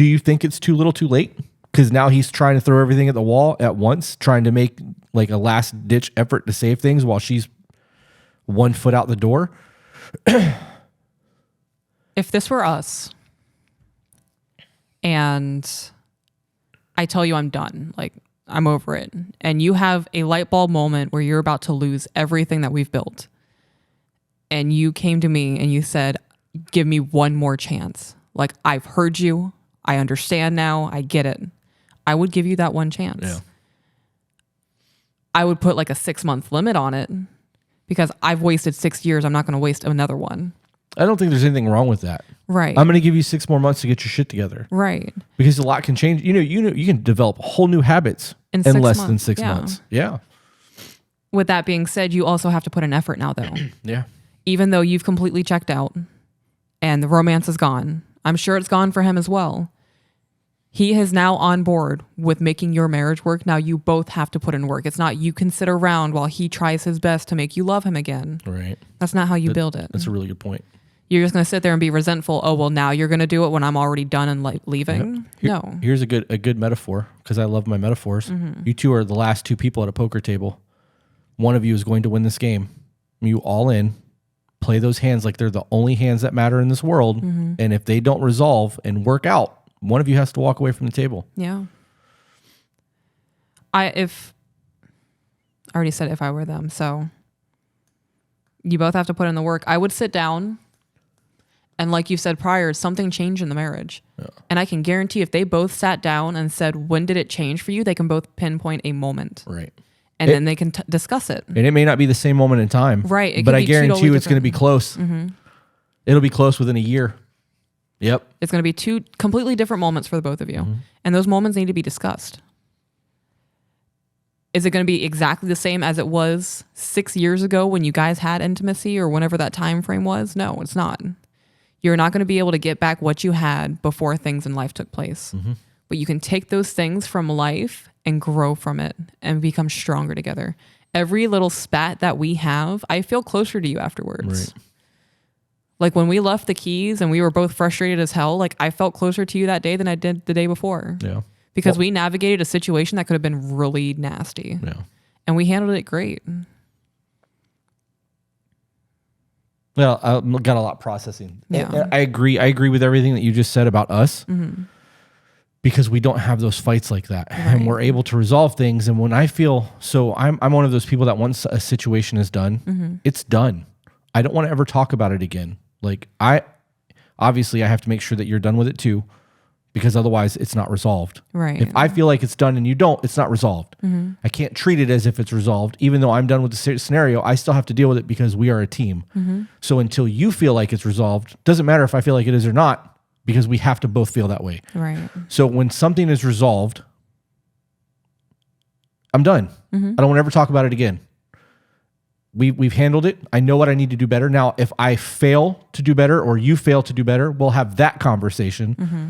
you think it's too little too late? Because now he's trying to throw everything at the wall at once, trying to make like a last ditch effort to save things while she's 1 foot out the door. If this were us and I tell you I'm done, like I'm over it, and you have a light bulb moment where you're about to lose everything that we've built, and you came to me and you said, give me one more chance. Like, I've heard you. I understand now. I get it. I would give you that one chance. Yeah. I would put like a 6-month limit on it, because I've wasted 6 years. I'm not going to waste another one. I don't think there's anything wrong with that. Right. I'm going to give you 6 more months to get your shit together. Right. Because a lot can change. You can develop whole new habits in less than 6 months. Yeah. With that being said, you also have to put an effort now, though. Yeah. Even though you've completely checked out and the romance is gone, I'm sure it's gone for him as well. He is now on board with making your marriage work. Now you both have to put in work. It's not you can sit around while he tries his best to make you love him again. Right. That's not how you build it. That's a really good point. You're just going to sit there and be resentful. Oh, well, now you're going to do it when I'm already done and leaving. No. Here's a good metaphor, because I love my metaphors. Mm-hmm. You two are the last two people at a poker table. One of you is going to win this game. You all in, play those hands like they're the only hands that matter in this world. Mm-hmm. And if they don't resolve and work out, one of you has to walk away from the table. Yeah. I already said if I were them, so you both have to put in the work. I would sit down and, like you said prior, something changed in the marriage. Yeah. And I can guarantee if they both sat down and said, when did it change for you? They can both pinpoint a moment. Right. And then they can discuss it. And it may not be the same moment in time. Right. But I guarantee you it's going to be close. Mm-hmm. It'll be close within a year. Yep. It's going to be two completely different moments for the both of you. Mm-hmm. And those moments need to be discussed. Is it going to be exactly the same as it was 6 years ago when you guys had intimacy or whenever that time frame was? No, it's not. You're not going to be able to get back what you had before things in life took place. Mm-hmm. But you can take those things from life and grow from it and become stronger together. Every little spat that we have, I feel closer to you afterwards. Right. Like when we left the Keys and we were both frustrated as hell, like I felt closer to you that day than I did the day before. Yeah. Because we navigated a situation that could have been really nasty. Yeah. And we handled it great. Well, I got a lot processing. Yeah. And I agree. I agree with everything that you just said about us. Mm-hmm. Because we don't have those fights like that. Right. And we're able to resolve things. And when I feel, so I'm one of those people that once a situation is done, mm-hmm. it's done. I don't want to ever talk about it again. Like obviously I have to make sure that you're done with it too, because otherwise it's not resolved. Right. If I feel like it's done and you don't, it's not resolved. Mm-hmm. I can't treat it as if it's resolved. Even though I'm done with the scenario, I still have to deal with it because we are a team. Mm-hmm. So until you feel like it's resolved, doesn't matter if I feel like it is or not, because we have to both feel that way. Right. So when something is resolved, I'm done. Mm-hmm. I don't want to ever talk about it again. We've handled it. I know what I need to do better. Now, if I fail to do better or you fail to do better, we'll have that conversation, mm-hmm.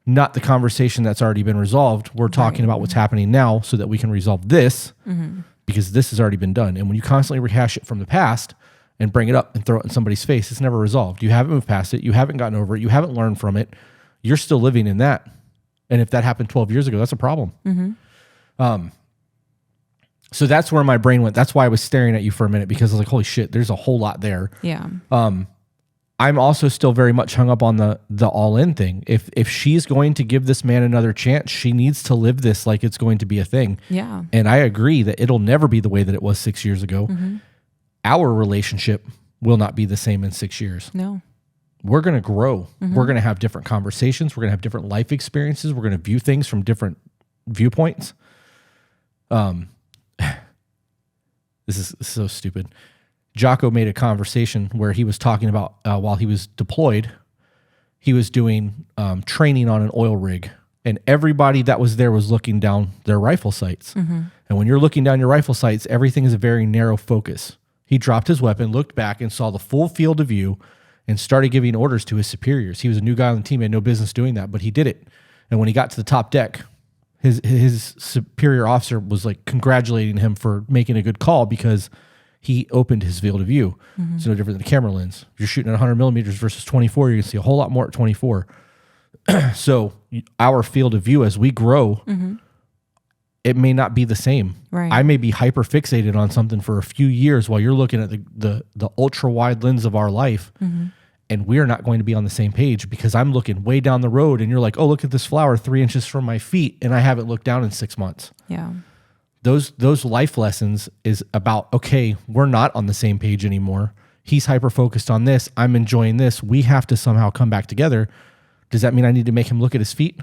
not the conversation that's already been resolved. We're talking about what's happening now so that we can resolve this, mm-hmm. because this has already been done. And when you constantly rehash it from the past and bring it up and throw it in somebody's face, it's never resolved. You haven't moved past it. You haven't gotten over it. You haven't learned from it. You're still living in that. And if that happened 12 years ago, that's a problem. Mm-hmm. So that's where my brain went. That's why I was staring at you for a minute, because I was like, holy shit, there's a whole lot there. Yeah. I'm also still very much hung up on the all-in thing. If she's going to give this man another chance, she needs to live this like it's going to be a thing. Yeah. And I agree that it'll never be the way that it was 6 years ago. Mm-hmm. Our relationship will not be the same in 6 years. No. We're going to grow. Mm-hmm. We're going to have different conversations. We're going to have different life experiences. We're going to view things from different viewpoints. This is so stupid. Jocko made a conversation where he was talking about while he was deployed, he was doing training on an oil rig, and everybody that was there was looking down their rifle sights. Mm-hmm. And when you're looking down your rifle sights, everything is a very narrow focus. He dropped his weapon, looked back, and saw the full field of view and started giving orders to his superiors. He was a new guy on the team, he had no business doing that, but he did it. And when he got to the top deck, his superior officer was like congratulating him for making a good call because he opened his field of view. Mm-hmm. It's no different than a camera lens. If you're shooting at 100 millimeters versus 24, you can see a whole lot more at 24. So our field of view as we grow, mm-hmm. it may not be the same. Right. I may be hyper fixated on something for a few years while you're looking at the ultra wide lens of our life. Mm-hmm. And we're not going to be on the same page because I'm looking way down the road and you're like, oh, look at this flower 3 inches from my feet. And I haven't looked down in 6 months. Yeah. Those life lessons is about, okay, we're not on the same page anymore. He's hyper-focused on this. I'm enjoying this. We have to somehow come back together. Does that mean I need to make him look at his feet?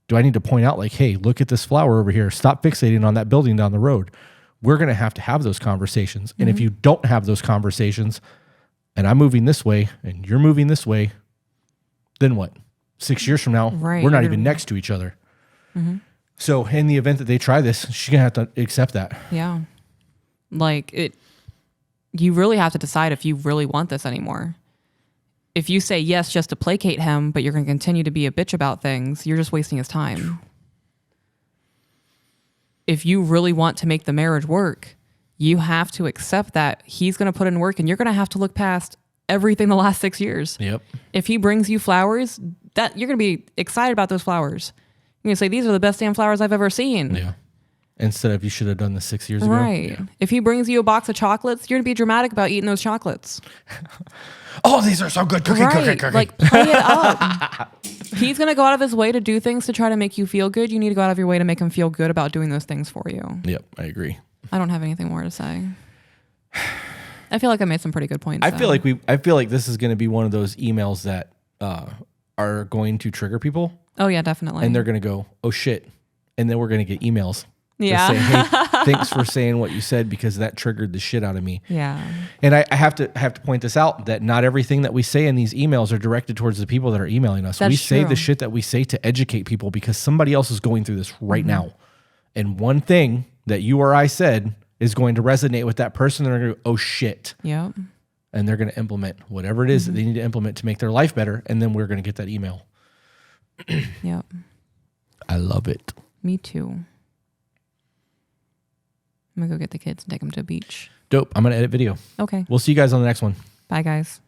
Do I need to point out like, hey, look at this flower over here. Stop fixating on that building down the road. We're going to have those conversations. Mm-hmm. And if you don't have those conversations, and I'm moving this way, and you're moving this way, then what? 6 years from now, we're not even next to each other. Mm-hmm. So in the event that they try this, she's going to have to accept that. Yeah. Like, you really have to decide if you really want this anymore. if you say yes just to placate him, but you're going to continue to be a bitch about things, you're just wasting his time. If you really want to make the marriage work, you have to accept that he's going to put in work and you're going to have to look past everything the last 6 years. Yep. If he brings you flowers, that you're going to be excited about those flowers. You're going to say, these are the best damn flowers I've ever seen. Yeah. Instead of you should have done this 6 years ago. Right. Yeah. If he brings you a box of chocolates, you're going to be dramatic about eating those chocolates. Oh, these are so good. Cookie. Like, play it up. He's going to go out of his way to do things to try to make you feel good. You need to go out of your way to make him feel good about doing those things for you. Yep, I agree. I don't have anything more to say. I feel like I made some pretty good points. I feel like this is going to be one of those emails that are going to trigger people. Oh yeah, definitely. And they're going to go, oh shit. And then we're going to get emails. Yeah. Saying, hey, thanks for saying what you said because that triggered the shit out of me. Yeah. And I have to point this out that not everything that we say in these emails are directed towards the people that are emailing us. That's we say true. the shit that we say to educate people because somebody else is going through this right now. And one thing that you or I said is going to resonate with that person. They're going to go, oh shit. Yep. And they're going to implement whatever it is that they need to implement to make their life better. And then we're going to get that email. Yep. I love it. Me too. I'm going to go get the kids and take them to the beach. Dope. I'm going to edit video. Okay. We'll see you guys on the next one. Bye, guys.